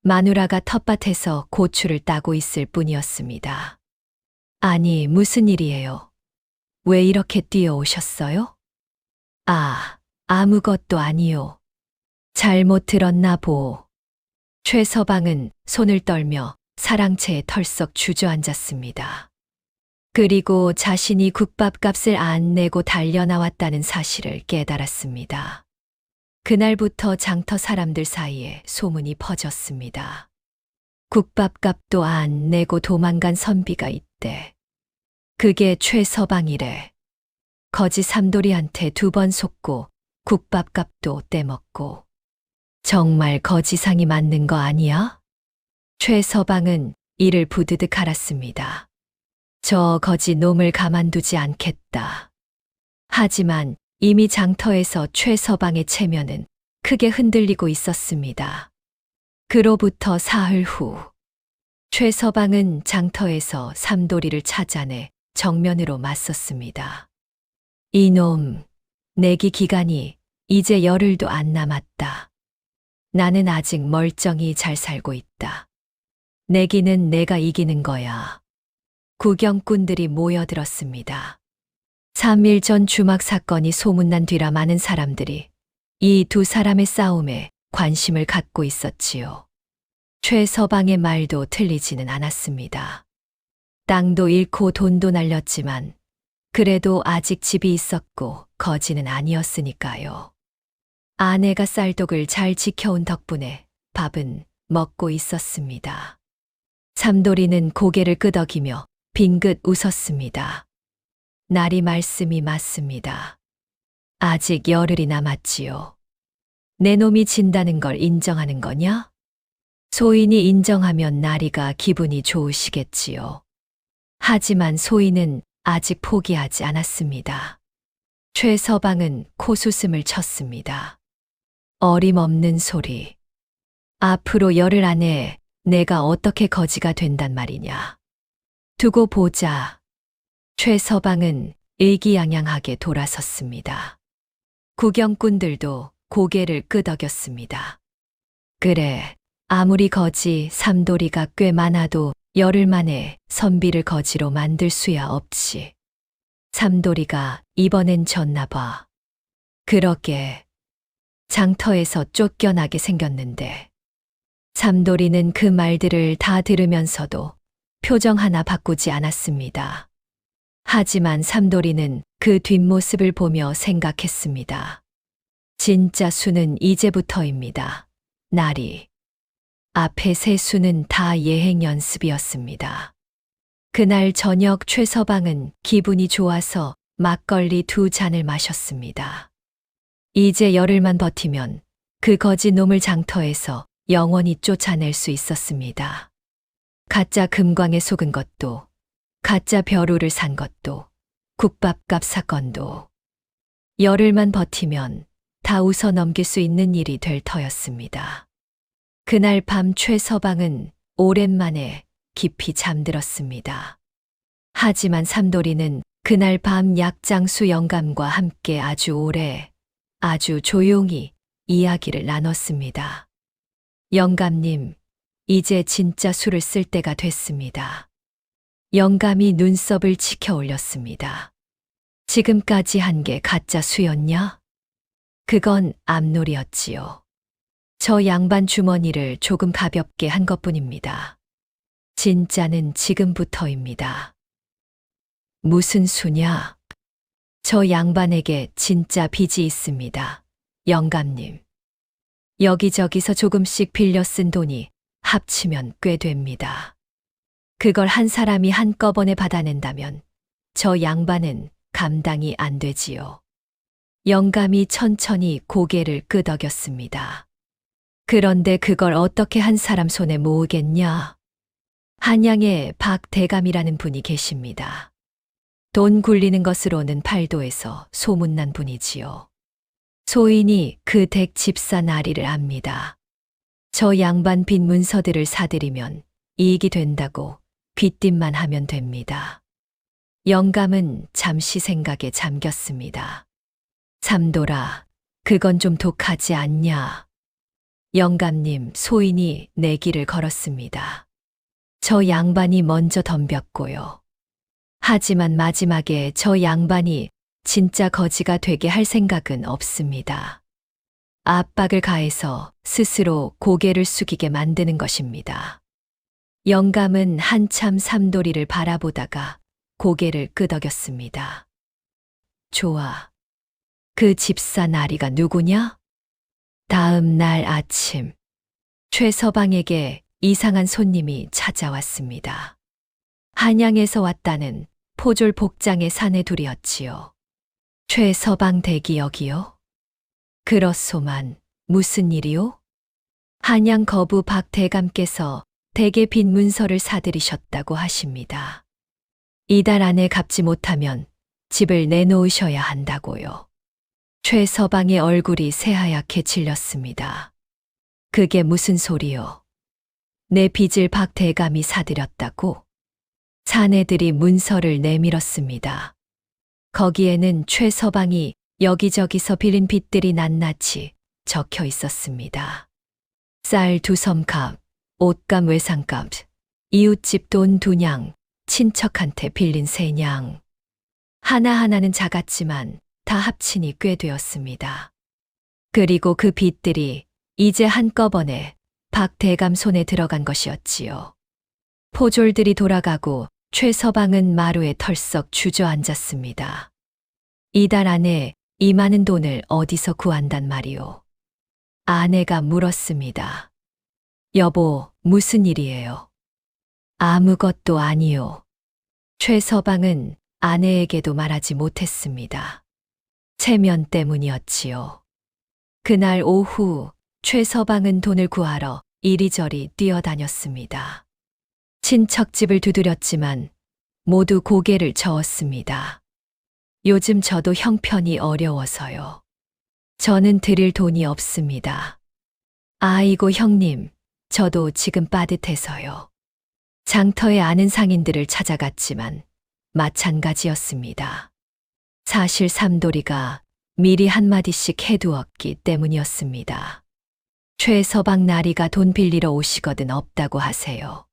S2: 마누라가 텃밭에서 고추를 따고 있을 뿐이었습니다. 아니, 무슨 일이에요? 왜 이렇게 뛰어오셨어요? 아, 아무것도 아니요. 잘못 들었나 보. 최서방은 손을 떨며 사랑채에 털썩 주저앉았습니다. 그리고 자신이 국밥값을 안 내고 달려나왔다는 사실을 깨달았습니다. 그날부터 장터 사람들 사이에 소문이 퍼졌습니다. 국밥값도 안 내고 도망간 선비가 있대. 그게 최서방이래. 거지 삼돌이한테 2번 속고 국밥값도 떼먹고. 정말 거지상이 맞는 거 아니야? 최서방은 이를 부드득 갈았습니다. 저 거지 놈을 가만두지 않겠다. 하지만 이미 장터에서 최서방의 체면은 크게 흔들리고 있었습니다. 그로부터 사흘 후, 최서방은 장터에서 삼돌이를 찾아내 정면으로 맞섰습니다. 이놈, 내기 기간이 이제 열흘도 안 남았다. 나는 아직 멀쩡히 잘 살고 있다. 내기는 내가 이기는 거야. 구경꾼들이 모여들었습니다. 3일 전 주막 사건이 소문난 뒤라 많은 사람들이 이 두 사람의 싸움에 관심을 갖고 있었지요. 최서방의 말도 틀리지는 않았습니다. 땅도 잃고 돈도 날렸지만 그래도 아직 집이 있었고 거지는 아니었으니까요. 아내가 쌀독을 잘 지켜온 덕분에 밥은 먹고 있었습니다. 삼돌이는 고개를 끄덕이며 빙긋 웃었습니다. 나리 말씀이 맞습니다. 아직 열흘이 남았지요. 내 놈이 진다는 걸 인정하는 거냐? 소인이 인정하면 나리가 기분이 좋으시겠지요. 하지만 소인은 아직 포기하지 않았습니다. 최서방은 코수슴을 쳤습니다. 어림없는 소리. 앞으로 열흘 안에 내가 어떻게 거지가 된단 말이냐. 두고 보자. 최서방은 의기양양하게 돌아섰습니다. 구경꾼들도 고개를 끄덕였습니다. 그래, 아무리 거지 삼돌이가 꽤 많아도 열흘 만에 선비를 거지로 만들 수야 없지. 삼돌이가 이번엔 졌나 봐. 그러게 장터에서 쫓겨나게 생겼는데. 삼돌이는 그 말들을 다 들으면서도 표정 하나 바꾸지 않았습니다. 하지만 삼돌이는 그 뒷모습을 보며 생각했습니다. 진짜 수는 이제부터입니다. 나리. 앞에 세 수는 다 예행 연습이었습니다. 그날 저녁 최서방은 기분이 좋아서 막걸리 2잔을 마셨습니다. 이제 열흘만 버티면 그 거지 놈을 장터에서 영원히 쫓아낼 수 있었습니다. 가짜 금광에 속은 것도, 가짜 벼루를 산 것도, 국밥값 사건도. 열흘만 버티면 다 웃어 넘길 수 있는 일이 될 터였습니다. 그날 밤 최서방은 오랜만에 깊이 잠들었습니다. 하지만 삼돌이는 그날 밤 약장수 영감과 함께 아주 오래, 아주 조용히 이야기를 나눴습니다. 영감님, 이제 진짜 술을 쓸 때가 됐습니다. 영감이 눈썹을 치켜 올렸습니다. 지금까지 한 게 가짜 수였냐? 그건 앞놀이였지요. 저 양반 주머니를 조금 가볍게 한 것뿐입니다. 진짜는 지금부터입니다. 무슨 수냐? 저 양반에게 진짜 빚이 있습니다. 영감님. 여기저기서 조금씩 빌려 쓴 돈이 합치면 꽤 됩니다. 그걸 한 사람이 한꺼번에 받아낸다면 저 양반은 감당이 안 되지요. 영감이 천천히 고개를 끄덕였습니다. 그런데 그걸 어떻게 한 사람 손에 모으겠냐? 한양에 박대감이라는 분이 계십니다. 돈 굴리는 것으로는 팔도에서 소문난 분이지요. 소인이 그 댁 집사 나리를 압니다. 저 양반 빚 문서들을 사들이면 이익이 된다고 빚짓만 하면 됩니다. 영감은 잠시 생각에 잠겼습니다. 삼돌아, 그건 좀 독하지 않냐? 영감님, 소인이 내기를 걸었습니다. 저 양반이 먼저 덤볐고요. 하지만 마지막에 저 양반이 진짜 거지가 되게 할 생각은 없습니다. 압박을 가해서 스스로 고개를 숙이게 만드는 것입니다. 영감은 한참 삼돌이를 바라보다가 고개를 끄덕였습니다. 좋아. 그 집사 나리가 누구냐? 다음 날 아침, 최서방에게 이상한 손님이 찾아왔습니다. 한양에서 왔다는 포졸 복장의 사내둘이었지요. 최서방 댁이 여기요? 그렇소만 무슨 일이요? 한양 거부 박 대감께서 댁에 빈 문서를 사들이셨다고 하십니다. 이달 안에 갚지 못하면 집을 내놓으셔야 한다고요. 최 서방의 얼굴이 새하얗게 질렸습니다. 그게 무슨 소리요? 내 빚을 박 대감이 사들였다고? 사내들이 문서를 내밀었습니다. 거기에는 최 서방이 여기저기서 빌린 빚들이 낱낱이 적혀 있었습니다. 쌀 2섬값, 옷감 외상값, 이웃집 돈 2냥, 친척한테 빌린 3냥. 하나하나는 작았지만 다 합치니 꽤 되었습니다. 그리고 그 빚들이 이제 한꺼번에 박 대감 손에 들어간 것이었지요. 포졸들이 돌아가고 최 서방은 마루에 털썩 주저앉았습니다. 이달 안에 이 많은 돈을 어디서 구한단 말이오? 아내가 물었습니다. 여보, 무슨 일이에요? 아무것도 아니요. 최 서방은 아내에게도 말하지 못했습니다. 체면 때문이었지요. 그날 오후 최 서방은 돈을 구하러 이리저리 뛰어다녔습니다. 친척집을 두드렸지만 모두 고개를 저었습니다. 요즘 저도 형편이 어려워서요. 저는 드릴 돈이 없습니다. 아이고 형님, 저도 지금 빠듯해서요. 장터에 아는 상인들을 찾아갔지만 마찬가지였습니다. 사실 삼돌이가 미리 한마디씩 해두었기 때문이었습니다. 최 서방 나리가 돈 빌리러 오시거든 없다고 하세요.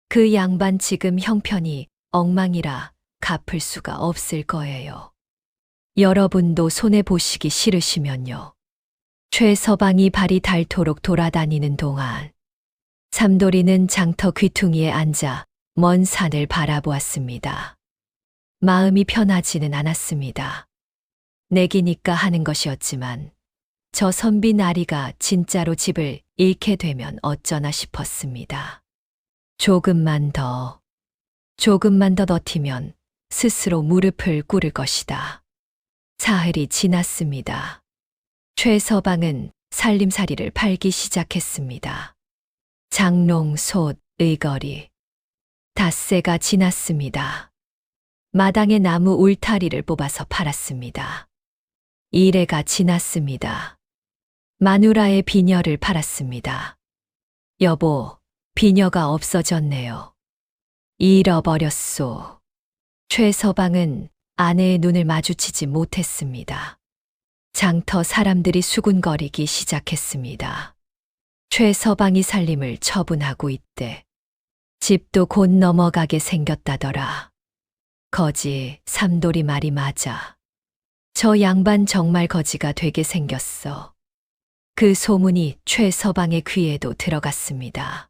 S2: 그 양반 지금 형편이 엉망이라 갚을 수가 없을 거예요. 여러분도 손해보시기 싫으시면요. 최 서방이 발이 닳도록 돌아다니는 동안 삼돌이는 장터 귀퉁이에 앉아 먼 산을 바라보았습니다. 마음이 편하지는 않았습니다. 내기니까 하는 것이었지만 저 선비 나리가 진짜로 집을 잃게 되면 어쩌나 싶었습니다. 조금만 더 버티면 스스로 무릎을 꿇을 것이다. 사흘이 지났습니다. 최 서방은 살림살이를 팔기 시작했습니다. 장롱, 솥, 의거리. 닷새가 지났습니다. 마당에 나무 울타리를 뽑아서 팔았습니다. 1회가 지났습니다. 마누라의 비녀를 팔았습니다. 여보, 비녀가 없어졌네요. 잃어버렸소. 최 서방은 아내의 눈을 마주치지 못했습니다. 장터 사람들이 수군거리기 시작했습니다. 최 서방이 살림을 처분하고 있대. 집도 곧 넘어가게 생겼다더라. 거지, 삼돌이 말이 맞아. 저 양반 정말 거지가 되게 생겼어. 그 소문이 최 서방의 귀에도 들어갔습니다.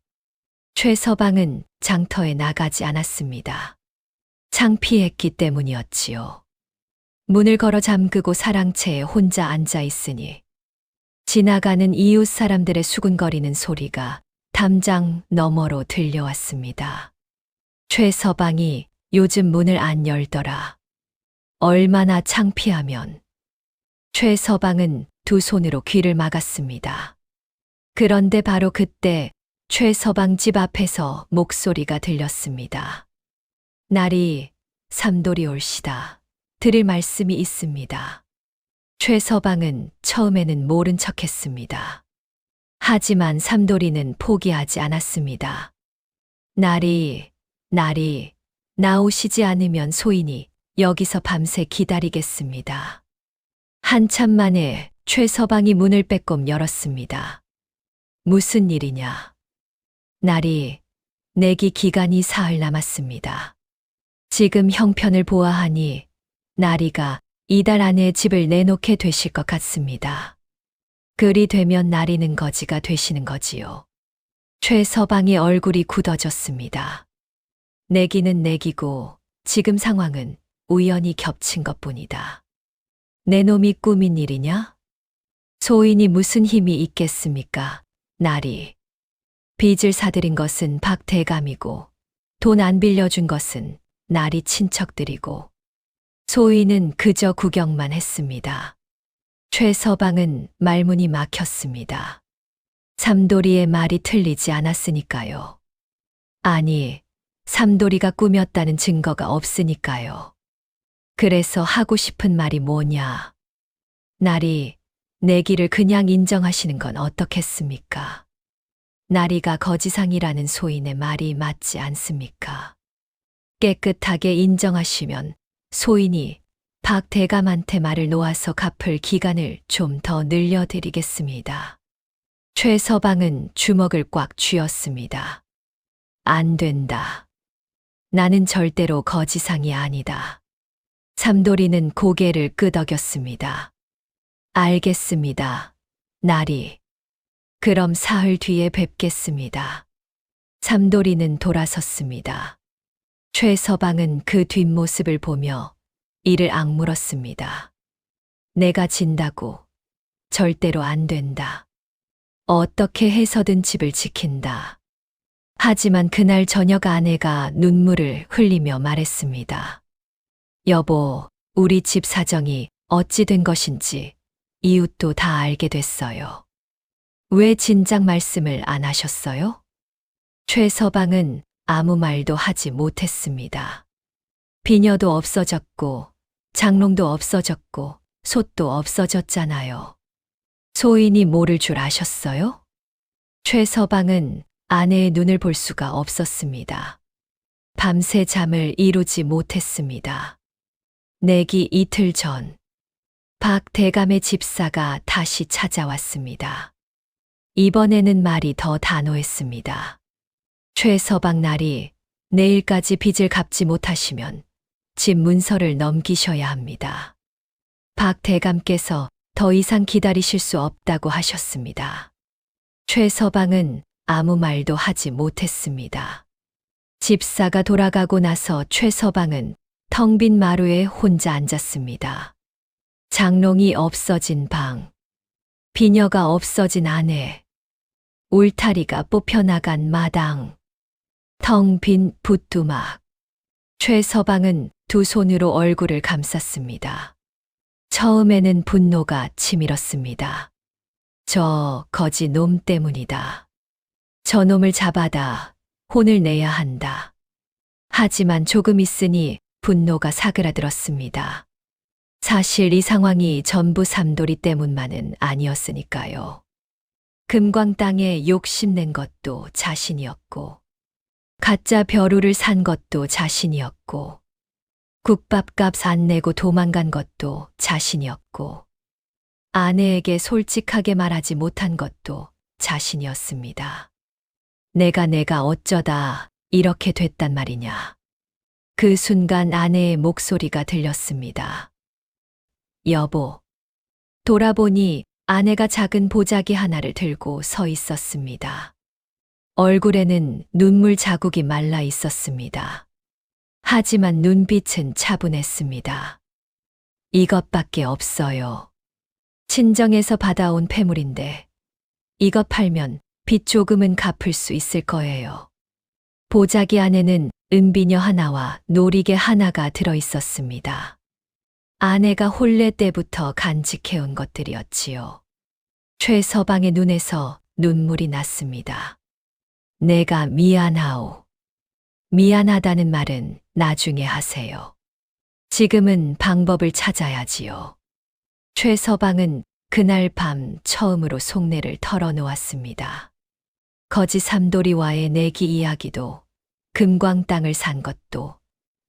S2: 최 서방은 장터에 나가지 않았습니다. 창피했기 때문이었지요. 문을 걸어 잠그고 사랑채에 혼자 앉아 있으니 지나가는 이웃 사람들의 수군거리는 소리가 담장 너머로 들려왔습니다. 최 서방이 요즘 문을 안 열더라. 얼마나 창피하면. 최 서방은 두 손으로 귀를 막았습니다. 그런데 바로 그때 최 서방 집 앞에서 목소리가 들렸습니다. 나리, 삼돌이 올시다. 드릴 말씀이 있습니다. 최 서방은 처음에는 모른 척했습니다. 하지만 삼돌이는 포기하지 않았습니다. 나리, 나오시지 않으면 소인이 여기서 밤새 기다리겠습니다. 한참 만에 최 서방이 문을 빼꼼 열었습니다. 무슨 일이냐? 나리, 내기 기간이 사흘 남았습니다. 지금 형편을 보아하니 나리가 이달 안에 집을 내놓게 되실 것 같습니다. 그리 되면 나리는 거지가 되시는 거지요. 최 서방의 얼굴이 굳어졌습니다. 내기는 내기고 지금 상황은 우연히 겹친 것뿐이다. 내 놈이 꾸민 일이냐? 소인이 무슨 힘이 있겠습니까? 나리. 빚을 사들인 것은 박 대감이고 돈 안 빌려준 것은 나리 친척들이고 소인은 그저 구경만 했습니다. 최서방은 말문이 막혔습니다. 삼돌이의 말이 틀리지 않았으니까요. 아니, 삼돌이가 꾸몄다는 증거가 없으니까요. 그래서 하고 싶은 말이 뭐냐? 나리, 내기를 그냥 인정하시는 건 어떻겠습니까? 나리가 거지상이라는 소인의 말이 맞지 않습니까? 깨끗하게 인정하시면 소인이 박 대감한테 말을 놓아서 갚을 기간을 좀 더 늘려드리겠습니다. 최서방은 주먹을 꽉 쥐었습니다. 안 된다. 나는 절대로 거지상이 아니다. 삼돌이는 고개를 끄덕였습니다. 알겠습니다. 나리. 그럼 사흘 뒤에 뵙겠습니다. 삼돌이는 돌아섰습니다. 최서방은 그 뒷모습을 보며 이를 악물었습니다. 내가 진다고. 절대로 안 된다. 어떻게 해서든 집을 지킨다. 하지만 그날 저녁 아내가 눈물을 흘리며 말했습니다. 여보, 우리 집 사정이 어찌 된 것인지 이웃도 다 알게 됐어요. 왜 진작 말씀을 안 하셨어요? 최서방은 아무 말도 하지 못했습니다. 비녀도 없어졌고, 장롱도 없어졌고, 솥도 없어졌잖아요. 소인이 모를 줄 아셨어요? 최서방은 아내의 눈을 볼 수가 없었습니다. 밤새 잠을 이루지 못했습니다. 내기 이틀 전, 박 대감의 집사가 다시 찾아왔습니다. 이번에는 말이 더 단호했습니다. 최서방 나리, 내일까지 빚을 갚지 못하시면 집 문서를 넘기셔야 합니다. 박 대감께서 더 이상 기다리실 수 없다고 하셨습니다. 최서방은 아무 말도 하지 못했습니다. 집사가 돌아가고 나서 최서방은 텅 빈 마루에 혼자 앉았습니다. 장롱이 없어진 방, 비녀가 없어진 아내, 울타리가 뽑혀나간 마당, 텅 빈 붓두막. 최서방은 두 손으로 얼굴을 감쌌습니다. 처음에는 분노가 치밀었습니다. 저 거지 놈 때문이다. 저 놈을 잡아다 혼을 내야 한다. 하지만 조금 있으니 분노가 사그라들었습니다. 사실 이 상황이 전부 삼돌이 때문만은 아니었으니까요. 금광 땅에 욕심낸 것도 자신이었고, 가짜 벼루를 산 것도 자신이었고, 국밥값 안 내고 도망간 것도 자신이었고, 아내에게 솔직하게 말하지 못한 것도 자신이었습니다. 내가 어쩌다 이렇게 됐단 말이냐. 그 순간 아내의 목소리가 들렸습니다. 여보. 돌아보니 아내가 작은 보자기 하나를 들고 서 있었습니다. 얼굴에는 눈물 자국이 말라 있었습니다. 하지만 눈빛은 차분했습니다. 이것밖에 없어요. 친정에서 받아온 폐물인데 이것 팔면 빚 조금은 갚을 수 있을 거예요. 보자기 안에는 은비녀 하나와 놀이개 하나가 들어 있었습니다. 아내가 혼례 때부터 간직해온 것들이었지요. 최서방의 눈에서 눈물이 났습니다. 내가 미안하오. 미안하다는 말은 나중에 하세요. 지금은 방법을 찾아야지요. 최서방은 그날 밤 처음으로 속내를 털어놓았습니다. 거지 삼돌이와의 내기 이야기도, 금광 땅을 산 것도,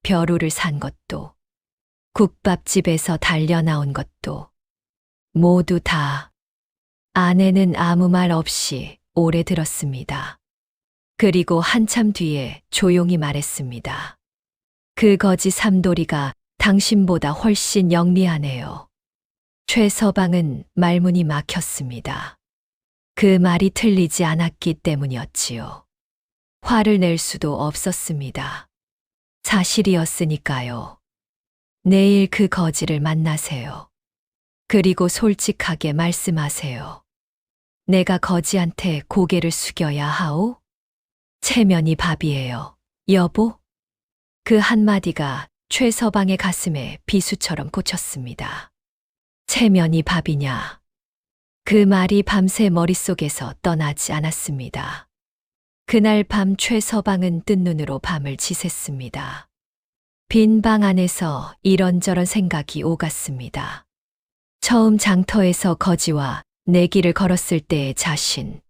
S2: 벼루를 산 것도, 국밥집에서 달려나온 것도, 모두 다. 아내는 아무 말 없이 오래 들었습니다. 그리고 한참 뒤에 조용히 말했습니다. 그 거지 삼돌이가 당신보다 훨씬 영리하네요. 최서방은 말문이 막혔습니다. 그 말이 틀리지 않았기 때문이었지요. 화를 낼 수도 없었습니다. 사실이었으니까요. 내일 그 거지를 만나세요. 그리고 솔직하게 말씀하세요. 내가 거지한테 고개를 숙여야 하오? 체면이 밥이에요, 여보? 그 한마디가 최서방의 가슴에 비수처럼 꽂혔습니다. 체면이 밥이냐. 그 말이 밤새 머릿속에서 떠나지 않았습니다. 그날 밤 최서방은 뜬 눈으로 밤을 지샜습니다. 빈 방 안에서 이런저런 생각이 오갔습니다. 처음 장터에서 거지와 내기를 걸었을 때의 자신.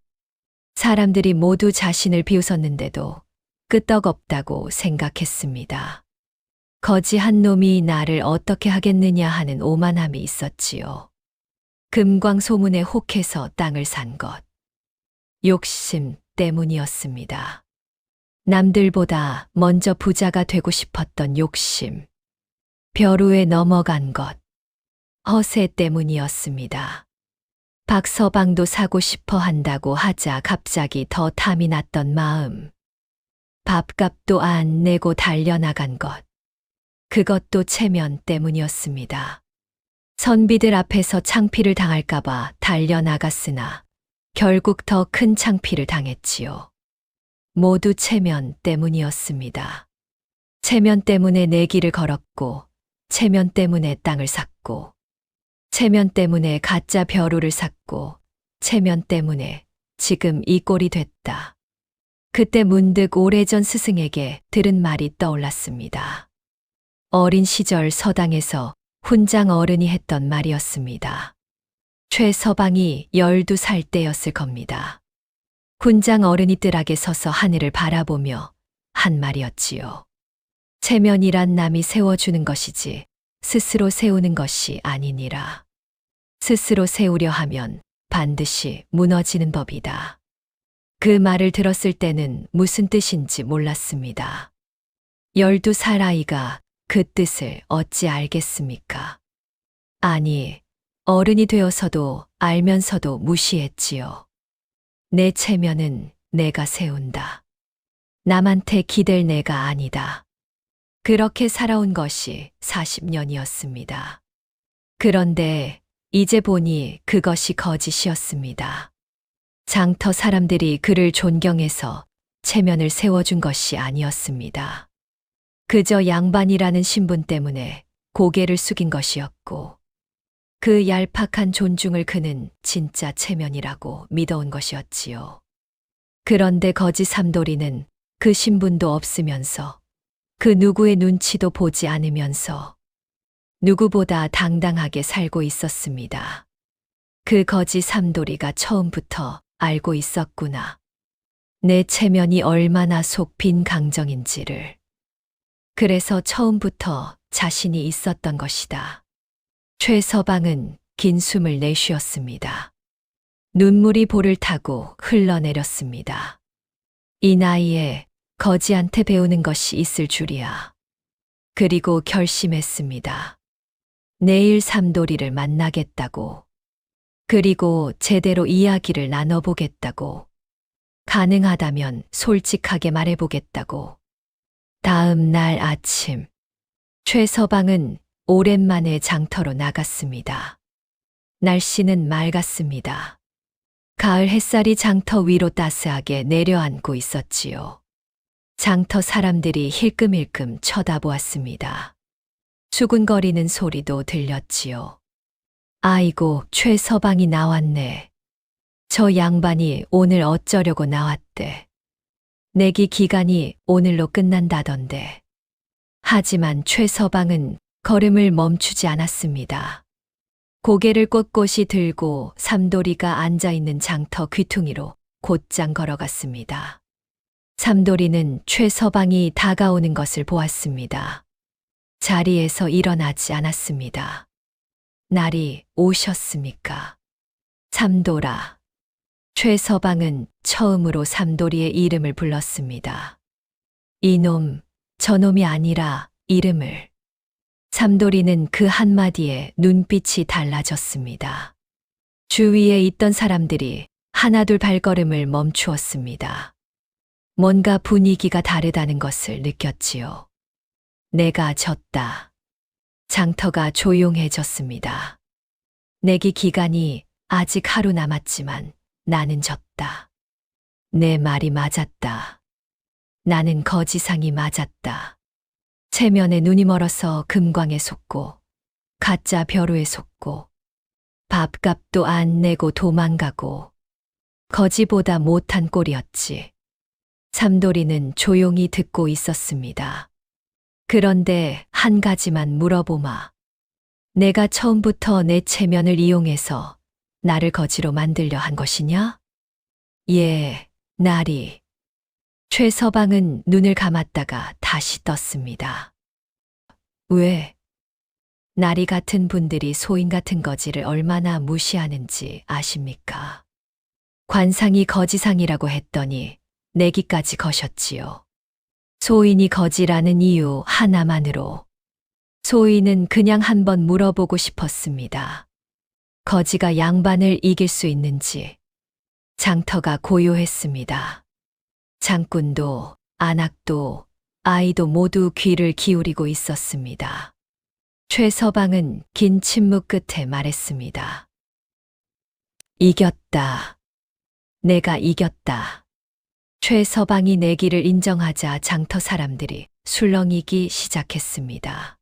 S2: 사람들이 모두 자신을 비웃었는데도 끄떡없다고 생각했습니다. 거지 한 놈이 나를 어떻게 하겠느냐 하는 오만함이 있었지요. 금광 소문에 혹해서 땅을 산 것. 욕심 때문이었습니다. 남들보다 먼저 부자가 되고 싶었던 욕심. 벼루에 넘어간 것. 허세 때문이었습니다. 박서방도 사고 싶어 한다고 하자 갑자기 더 탐이 났던 마음. 밥값도 안 내고 달려나간 것. 그것도 체면 때문이었습니다. 선비들 앞에서 창피를 당할까봐 달려나갔으나 결국 더 큰 창피를 당했지요. 모두 체면 때문이었습니다. 체면 때문에 내기를 걸었고, 체면 때문에 땅을 샀고, 체면 때문에 가짜 벼루를 샀고, 체면 때문에 지금 이 꼴이 됐다. 그때 문득 오래전 스승에게 들은 말이 떠올랐습니다. 어린 시절 서당에서 훈장 어른이 했던 말이었습니다. 최서방이 12살 때였을 겁니다. 훈장 어른이 뜰하게 서서 하늘을 바라보며 한 말이었지요. 체면이란 남이 세워주는 것이지 스스로 세우는 것이 아니니라. 스스로 세우려 하면 반드시 무너지는 법이다. 그 말을 들었을 때는 무슨 뜻인지 몰랐습니다. 12살 아이가 그 뜻을 어찌 알겠습니까? 아니, 어른이 되어서도 알면서도 무시했지요. 내 체면은 내가 세운다. 남한테 기댈 내가 아니다. 그렇게 살아온 것이 40년이었습니다. 그런데 이제 보니 그것이 거짓이었습니다. 장터 사람들이 그를 존경해서 체면을 세워준 것이 아니었습니다. 그저 양반이라는 신분 때문에 고개를 숙인 것이었고, 그 얄팍한 존중을 그는 진짜 체면이라고 믿어온 것이었지요. 그런데 거지 삼돌이는 그 신분도 없으면서, 그 누구의 눈치도 보지 않으면서 누구보다 당당하게 살고 있었습니다. 그 거지 삼돌이가 처음부터 알고 있었구나. 내 체면이 얼마나 속 빈 강정인지를. 그래서 처음부터 자신이 있었던 것이다. 최서방은 긴 숨을 내쉬었습니다. 눈물이 볼을 타고 흘러내렸습니다. 이 나이에 거지한테 배우는 것이 있을 줄이야. 그리고 결심했습니다. 내일 삼돌이를 만나겠다고. 그리고 제대로 이야기를 나눠보겠다고. 가능하다면 솔직하게 말해보겠다고. 다음 날 아침, 최서방은 오랜만에 장터로 나갔습니다. 날씨는 맑았습니다. 가을 햇살이 장터 위로 따스하게 내려앉고 있었지요. 장터 사람들이 힐끔힐끔 쳐다보았습니다. 수군거리는 소리도 들렸지요. 아이고, 최서방이 나왔네. 저 양반이 오늘 어쩌려고 나왔대. 내기 기간이 오늘로 끝난다던데. 하지만 최서방은 걸음을 멈추지 않았습니다. 고개를 꼿꼿이 들고 삼돌이가 앉아있는 장터 귀퉁이로 곧장 걸어갔습니다. 삼돌이는 최서방이 다가오는 것을 보았습니다. 자리에서 일어나지 않았습니다. 날이 오셨습니까? 삼돌아. 최서방은 처음으로 삼돌이의 이름을 불렀습니다. 이놈, 저놈이 아니라 이름을. 삼돌이는 그 한마디에 눈빛이 달라졌습니다. 주위에 있던 사람들이 하나둘 발걸음을 멈추었습니다. 뭔가 분위기가 다르다는 것을 느꼈지요. 내가 졌다. 장터가 조용해졌습니다. 내기 기간이 아직 하루 남았지만 나는 졌다. 내 말이 맞았다. 나는 거지상이 맞았다. 체면에 눈이 멀어서 금광에 속고, 가짜 벼루에 속고, 밥값도 안 내고 도망가고 거지보다 못한 꼴이었지. 삼돌이는 조용히 듣고 있었습니다. 그런데 한 가지만 물어보마. 내가 처음부터 내 체면을 이용해서 나를 거지로 만들려 한 것이냐? 예, 나리. 최서방은 눈을 감았다가 다시 떴습니다. 왜? 나리 같은 분들이 소인 같은 거지를 얼마나 무시하는지 아십니까? 관상이 거지상이라고 했더니 내기까지 거셨지요. 소인이 거지라는 이유 하나만으로 소인은 그냥 한번 물어보고 싶었습니다. 거지가 양반을 이길 수 있는지. 장터가 고요했습니다. 장꾼도, 안악도, 아이도 모두 귀를 기울이고 있었습니다. 최서방은 긴 침묵 끝에 말했습니다. 이겼다. 내가 이겼다. 최서방이 내기를 인정하자 장터 사람들이 술렁이기 시작했습니다.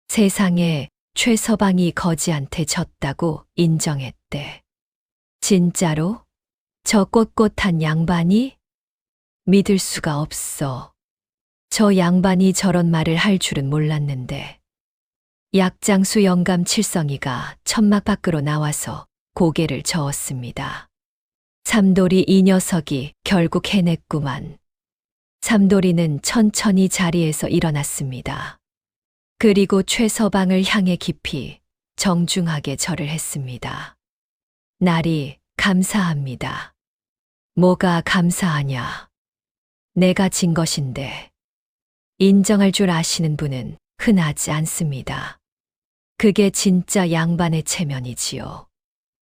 S2: 세상에 최서방이 거지한테 졌다고 인정했대. 진짜로? 저 꼿꼿한 양반이? 믿을 수가 없어. 저 양반이 저런 말을 할 줄은 몰랐는데. 약장수 영감 칠성이가 천막 밖으로 나와서 고개를 저었습니다. 삼돌이 이 녀석이 결국 해냈구만. 삼돌이는 천천히 자리에서 일어났습니다. 그리고 최서방을 향해 깊이 정중하게 절을 했습니다. 나리, 감사합니다. 뭐가 감사하냐? 내가 진 것인데. 인정할 줄 아시는 분은 흔하지 않습니다. 그게 진짜 양반의 체면이지요.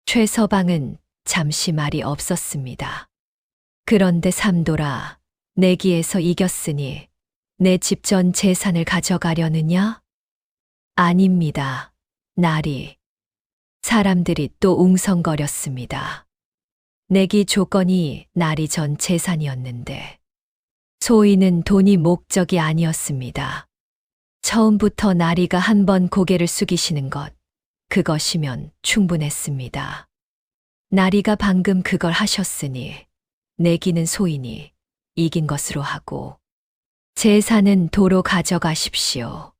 S2: 최서방은 잠시 말이 없었습니다. 그런데 삼돌아, 내기에서 이겼으니 내 집 전 재산을 가져가려느냐? 아닙니다. 나리. 사람들이 또 웅성거렸습니다. 내기 조건이 나리 전 재산이었는데 소인은 돈이 목적이 아니었습니다. 처음부터 나리가 한번 고개를 숙이시는 것, 그것이면 충분했습니다. 나리가 방금 그걸 하셨으니 내기는 소인이 이긴 것으로 하고 재산은 도로 가져가십시오.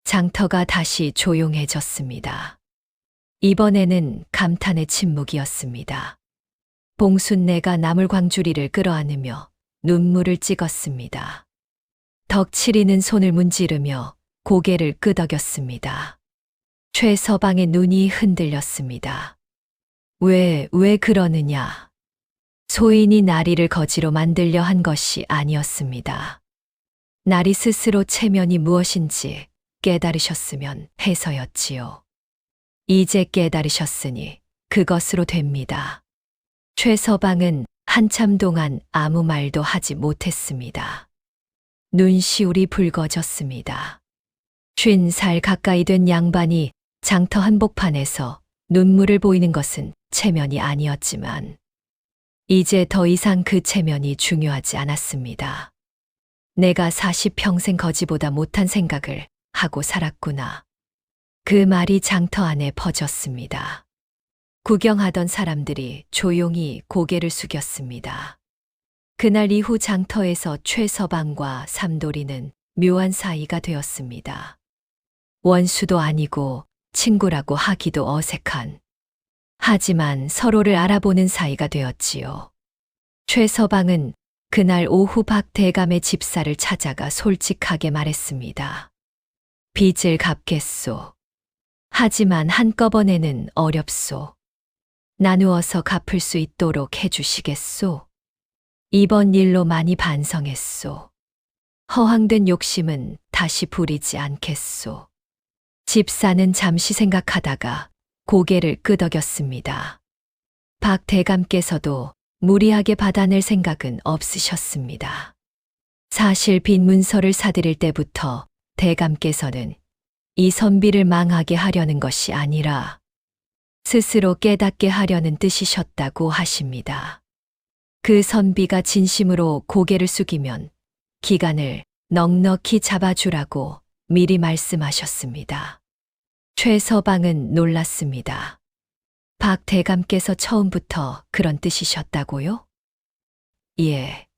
S2: 장터가 다시 조용해졌습니다. 이번에는 감탄의 침묵이었습니다. 봉순내가 나물광주리를 끌어안으며 눈물을 찍었습니다. 덕칠이는 손을 문지르며 고개를 끄덕였습니다. 최서방의 눈이 흔들렸습니다. 왜 그러느냐? 소인이 나리를 거지로 만들려 한 것이 아니었습니다. 나리 스스로 체면이 무엇인지 깨달으셨으면 해서였지요. 이제 깨달으셨으니 그것으로 됩니다. 최서방은 한참 동안 아무 말도 하지 못했습니다. 눈시울이 붉어졌습니다. 50살 가까이 된 양반이 장터 한복판에서 눈물을 보이는 것은 체면이 아니었지만 이제 더 이상 그 체면이 중요하지 않았습니다. 내가 40평생 거지보다 못한 생각을 하고 살았구나. 그 말이 장터 안에 퍼졌습니다. 구경하던 사람들이 조용히 고개를 숙였습니다. 그날 이후 장터에서 최서방과 삼돌이는 묘한 사이가 되었습니다. 원수도 아니고 친구라고 하기도 어색한. 하지만 서로를 알아보는 사이가 되었지요. 최서방은 그날 오후 박 대감의 집사를 찾아가 솔직하게 말했습니다. 빚을 갚겠소. 하지만 한꺼번에는 어렵소. 나누어서 갚을 수 있도록 해주시겠소. 이번 일로 많이 반성했소. 허황된 욕심은 다시 부리지 않겠소. 집사는 잠시 생각하다가 고개를 끄덕였습니다. 박 대감께서도 무리하게 받아낼 생각은 없으셨습니다. 사실 빈 문서를 사드릴 때부터 대감께서는 이 선비를 망하게 하려는 것이 아니라 스스로 깨닫게 하려는 뜻이셨다고 하십니다. 그 선비가 진심으로 고개를 숙이면 기간을 넉넉히 잡아주라고 미리 말씀하셨습니다. 최서방은 놀랐습니다. 박 대감께서 처음부터 그런 뜻이셨다고요? 예.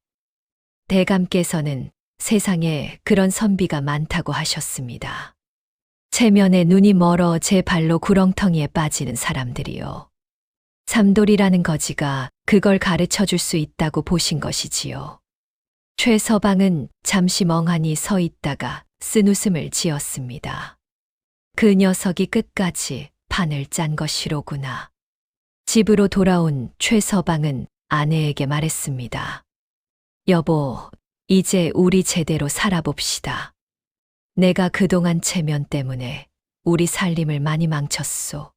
S2: 대감께서는 세상에 그런 선비가 많다고 하셨습니다. 체면에 눈이 멀어 제 발로 구렁텅이에 빠지는 사람들이요. 삼돌이라는 거지가 그걸 가르쳐 줄 수 있다고 보신 것이지요. 최서방은 잠시 멍하니 서 있다가 쓴웃음을 지었습니다. 그 녀석이 끝까지 판을 짠 것이로구나. 집으로 돌아온 최서방은 아내에게 말했습니다. 여보, 이제 우리 제대로 살아봅시다. 내가 그동안 체면 때문에 우리 살림을 많이 망쳤소.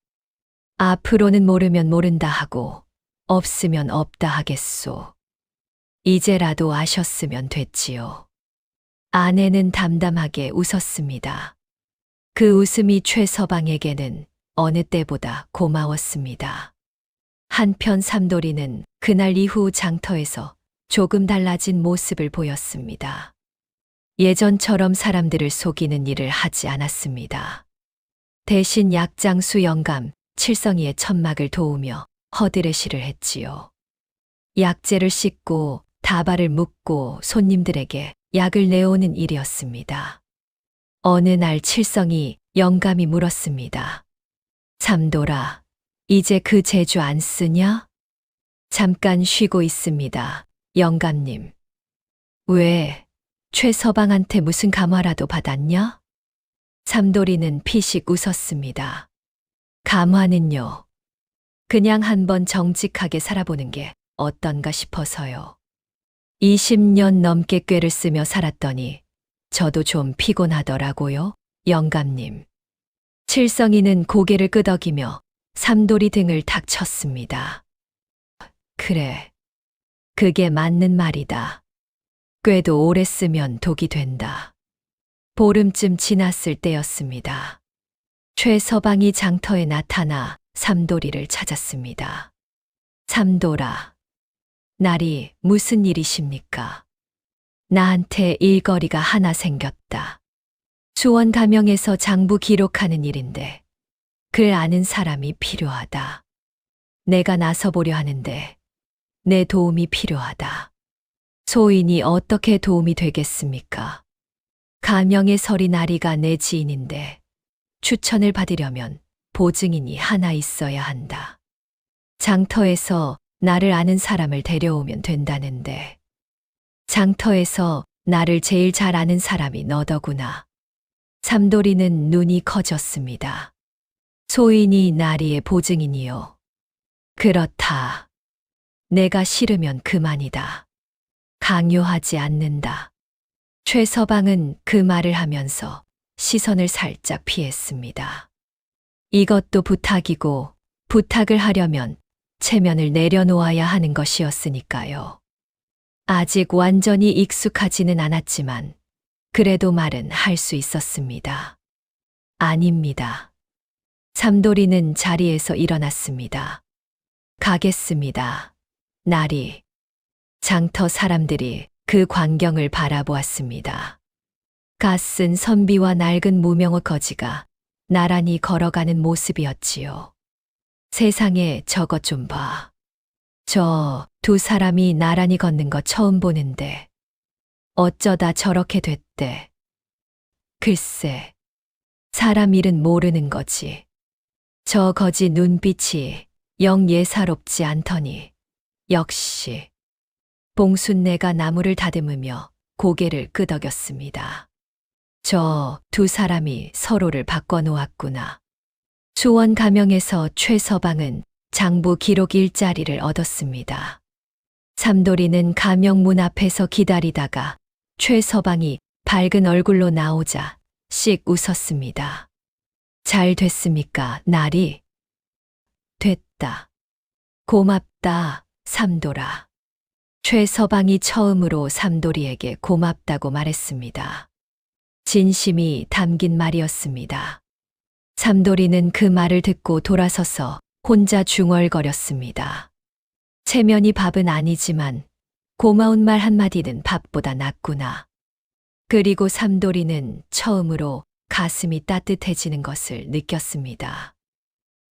S2: 앞으로는 모르면 모른다 하고 없으면 없다 하겠소. 이제라도 아셨으면 됐지요. 아내는 담담하게 웃었습니다. 그 웃음이 최서방에게는 어느 때보다 고마웠습니다. 한편 삼돌이는 그날 이후 장터에서 조금 달라진 모습을 보였습니다. 예전처럼 사람들을 속이는 일을 하지 않았습니다. 대신 약장수 영감, 칠성이의 천막을 도우며 허드레시를 했지요. 약재를 씻고 다발을 묶고 손님들에게 약을 내오는 일이었습니다. 어느 날 칠성이 영감이 물었습니다. 삼돌아, 이제 그 재주 안 쓰냐? 잠깐 쉬고 있습니다, 영감님. 왜? 최서방한테 무슨 감화라도 받았냐? 삼돌이는 피식 웃었습니다. 감화는요. 그냥 한번 정직하게 살아보는 게 어떤가 싶어서요. 20년 넘게 꾀를 쓰며 살았더니 저도 좀 피곤하더라고요, 영감님. 칠성이는 고개를 끄덕이며 삼돌이 등을 탁 쳤습니다. 그래, 그게 맞는 말이다. 꾀도 오래 쓰면 독이 된다. 보름쯤 지났을 때였습니다. 최서방이 장터에 나타나 삼돌이를 찾았습니다. 삼돌아, 날이 무슨 일이십니까? 나한테 일거리가 하나 생겼다. 수원 가명에서 장부 기록하는 일인데 글 아는 사람이 필요하다. 내가 나서보려 하는데 내 도움이 필요하다. 소인이 어떻게 도움이 되겠습니까? 가명의 서리 나리가 내 지인인데 추천을 받으려면 보증인이 하나 있어야 한다. 장터에서 나를 아는 사람을 데려오면 된다는데 장터에서 나를 제일 잘 아는 사람이 너더구나. 삼돌이는 눈이 커졌습니다. 소인이 나리의 보증인이요. 그렇다. 내가 싫으면 그만이다. 강요하지 않는다. 최서방은 그 말을 하면서 시선을 살짝 피했습니다. 이것도 부탁이고 부탁을 하려면 체면을 내려놓아야 하는 것이었으니까요. 아직 완전히 익숙하지는 않았지만 그래도 말은 할 수 있었습니다. 아닙니다. 삼돌이는 자리에서 일어났습니다. 가겠습니다. 나리. 장터 사람들이 그 광경을 바라보았습니다. 갓쓴 선비와 낡은 무명의 거지가 나란히 걸어가는 모습이었지요. 세상에 저것 좀 봐. 저 두 사람이 나란히 걷는 거 처음 보는데 어쩌다 저렇게 됐대. 글쎄, 사람 일은 모르는 거지. 저 거지 눈빛이 영 예사롭지 않더니 역시. 봉순내가 나무를 다듬으며 고개를 끄덕였습니다. 저 두 사람이 서로를 바꿔놓았구나. 수원 가명에서 최서방은 장부 기록 일자리를 얻었습니다. 삼돌이는 가명문 앞에서 기다리다가 최서방이 밝은 얼굴로 나오자 씩 웃었습니다. 잘 됐습니까, 나리? 됐다. 고맙다, 삼돌아. 최서방이 처음으로 삼돌이에게 고맙다고 말했습니다. 진심이 담긴 말이었습니다. 삼돌이는 그 말을 듣고 돌아서서 혼자 중얼거렸습니다. 체면이 밥은 아니지만 고마운 말 한마디는 밥보다 낫구나. 그리고 삼돌이는 처음으로 가슴이 따뜻해지는 것을 느꼈습니다.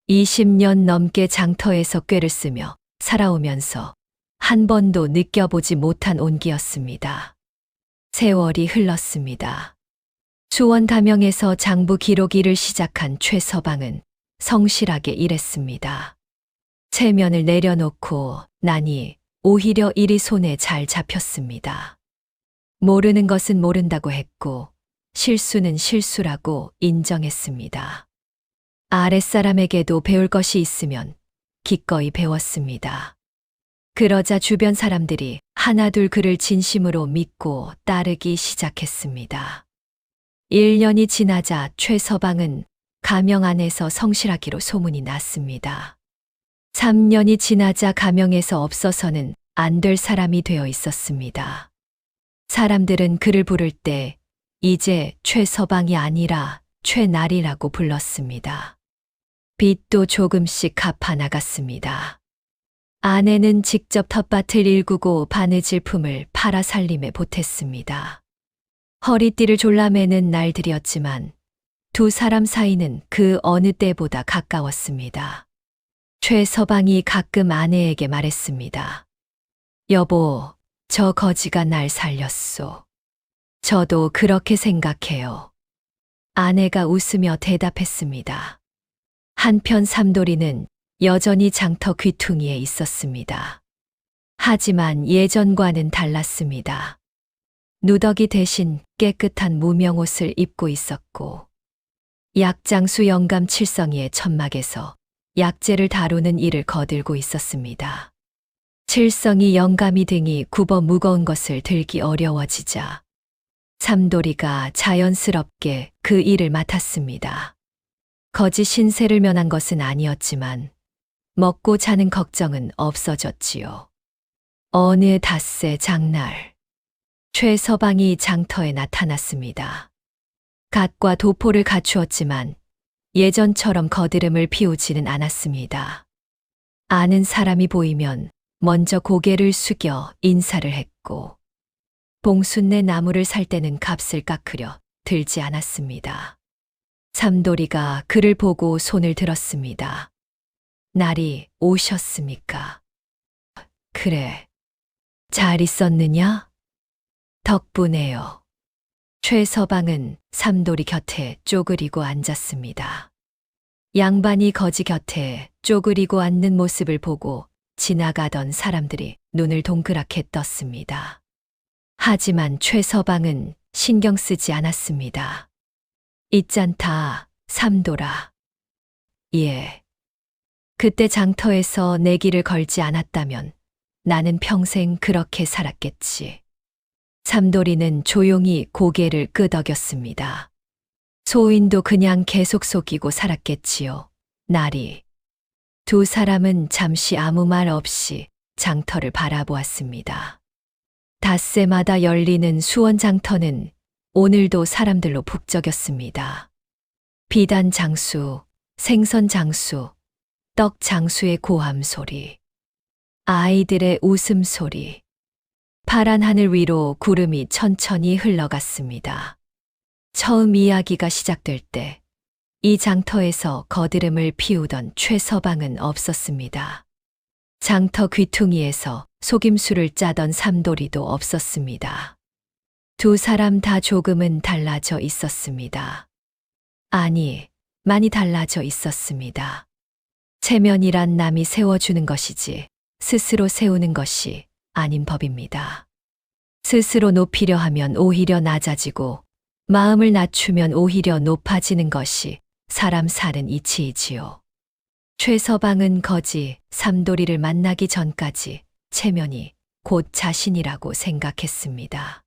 S2: 20년 넘게 장터에서 꾀를 쓰며 살아오면서 한 번도 느껴보지 못한 온기였습니다. 세월이 흘렀습니다. 수원 가명에서 장부 기록 일을 시작한 최서방은 성실하게 일했습니다. 체면을 내려놓고 나니 오히려 일이 손에 잘 잡혔습니다. 모르는 것은 모른다고 했고 실수는 실수라고 인정했습니다. 아랫사람에게도 배울 것이 있으면 기꺼이 배웠습니다. 그러자 주변 사람들이 하나둘 그를 진심으로 믿고 따르기 시작했습니다. 1년이 지나자 최서방은 가명 안에서 성실하기로 소문이 났습니다. 3년이 지나자 가명에서 없어서는 안 될 사람이 되어 있었습니다. 사람들은 그를 부를 때 이제 최서방이 아니라 최날이라고 불렀습니다. 빚도 조금씩 갚아 나갔습니다. 아내는 직접 텃밭을 일구고 바느질 품을 팔아 살림에 보탰습니다. 허리띠를 졸라매는 날들이었지만 두 사람 사이는 그 어느 때보다 가까웠습니다. 최서방이 가끔 아내에게 말했습니다. 여보, 저 거지가 날 살렸소. 저도 그렇게 생각해요. 아내가 웃으며 대답했습니다. 한편 삼돌이는 여전히 장터 귀퉁이에 있었습니다. 하지만 예전과는 달랐습니다. 누더기 대신 깨끗한 무명옷을 입고 있었고 약장수 영감 칠성이의 천막에서 약재를 다루는 일을 거들고 있었습니다. 칠성이 영감이 등이 굽어 무거운 것을 들기 어려워지자 삼돌이가 자연스럽게 그 일을 맡았습니다. 거지 신세를 면한 것은 아니었지만 먹고 자는 걱정은 없어졌지요. 어느 닷새 장날 최서방이 장터에 나타났습니다. 갓과 도포를 갖추었지만 예전처럼 거드름을 피우지는 않았습니다. 아는 사람이 보이면 먼저 고개를 숙여 인사를 했고 봉순내 나무를 살 때는 값을 깎으려 들지 않았습니다. 삼돌이가 그를 보고 손을 들었습니다. 날이 오셨습니까? 그래. 잘 있었느냐? 덕분에요. 최서방은 삼돌이 곁에 쪼그리고 앉았습니다. 양반이 거지 곁에 쪼그리고 앉는 모습을 보고 지나가던 사람들이 눈을 동그랗게 떴습니다. 하지만 최서방은 신경 쓰지 않았습니다. 있잖다, 삼돌아. 예. 그때 장터에서 내 길을 걸지 않았다면 나는 평생 그렇게 살았겠지. 삼돌이는 조용히 고개를 끄덕였습니다. 소인도 그냥 계속 속이고 살았겠지요. 날이. 두 사람은 잠시 아무 말 없이 장터를 바라보았습니다. 닷새마다 열리는 수원 장터는 오늘도 사람들로 북적였습니다. 비단 장수, 생선 장수, 떡 장수의 고함 소리, 아이들의 웃음소리, 파란 하늘 위로 구름이 천천히 흘러갔습니다. 처음 이야기가 시작될 때 이 장터에서 거드름을 피우던 최서방은 없었습니다. 장터 귀퉁이에서 속임수를 짜던 삼돌이도 없었습니다. 두 사람 다 조금은 달라져 있었습니다. 아니, 많이 달라져 있었습니다. 체면이란 남이 세워주는 것이지 스스로 세우는 것이 아닌 법입니다. 스스로 높이려 하면 오히려 낮아지고 마음을 낮추면 오히려 높아지는 것이 사람 사는 이치이지요. 최서방은 거지 삼돌이를 만나기 전까지 체면이 곧 자신이라고 생각했습니다.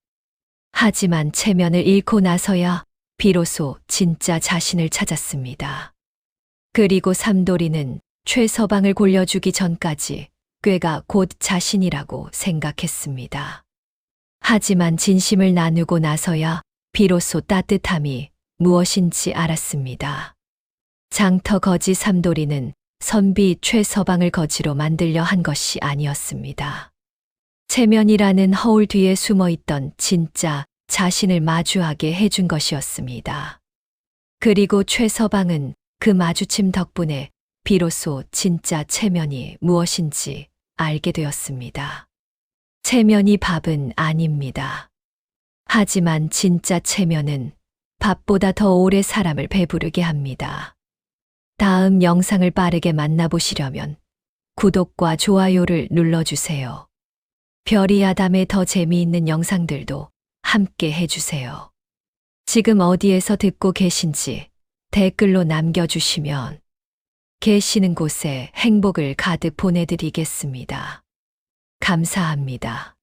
S2: 하지만 체면을 잃고 나서야 비로소 진짜 자신을 찾았습니다. 그리고 삼돌이는 최서방을 골려주기 전까지 꾀가 곧 자신이라고 생각했습니다. 하지만 진심을 나누고 나서야 비로소 따뜻함이 무엇인지 알았습니다. 장터 거지 삼돌이는 선비 최서방을 거지로 만들려 한 것이 아니었습니다. 체면이라는 허울 뒤에 숨어있던 진짜 자신을 마주하게 해준 것이었습니다. 그리고 최서방은 그 마주침 덕분에 비로소 진짜 체면이 무엇인지 알게 되었습니다. 체면이 밥은 아닙니다. 하지만 진짜 체면은 밥보다 더 오래 사람을 배부르게 합니다. 다음 영상을 빠르게 만나보시려면 구독과 좋아요를 눌러주세요. 별이 아담의 더 재미있는 영상들도 함께 해주세요. 지금 어디에서 듣고 계신지 댓글로 남겨주시면 계시는 곳에 행복을 가득 보내드리겠습니다. 감사합니다.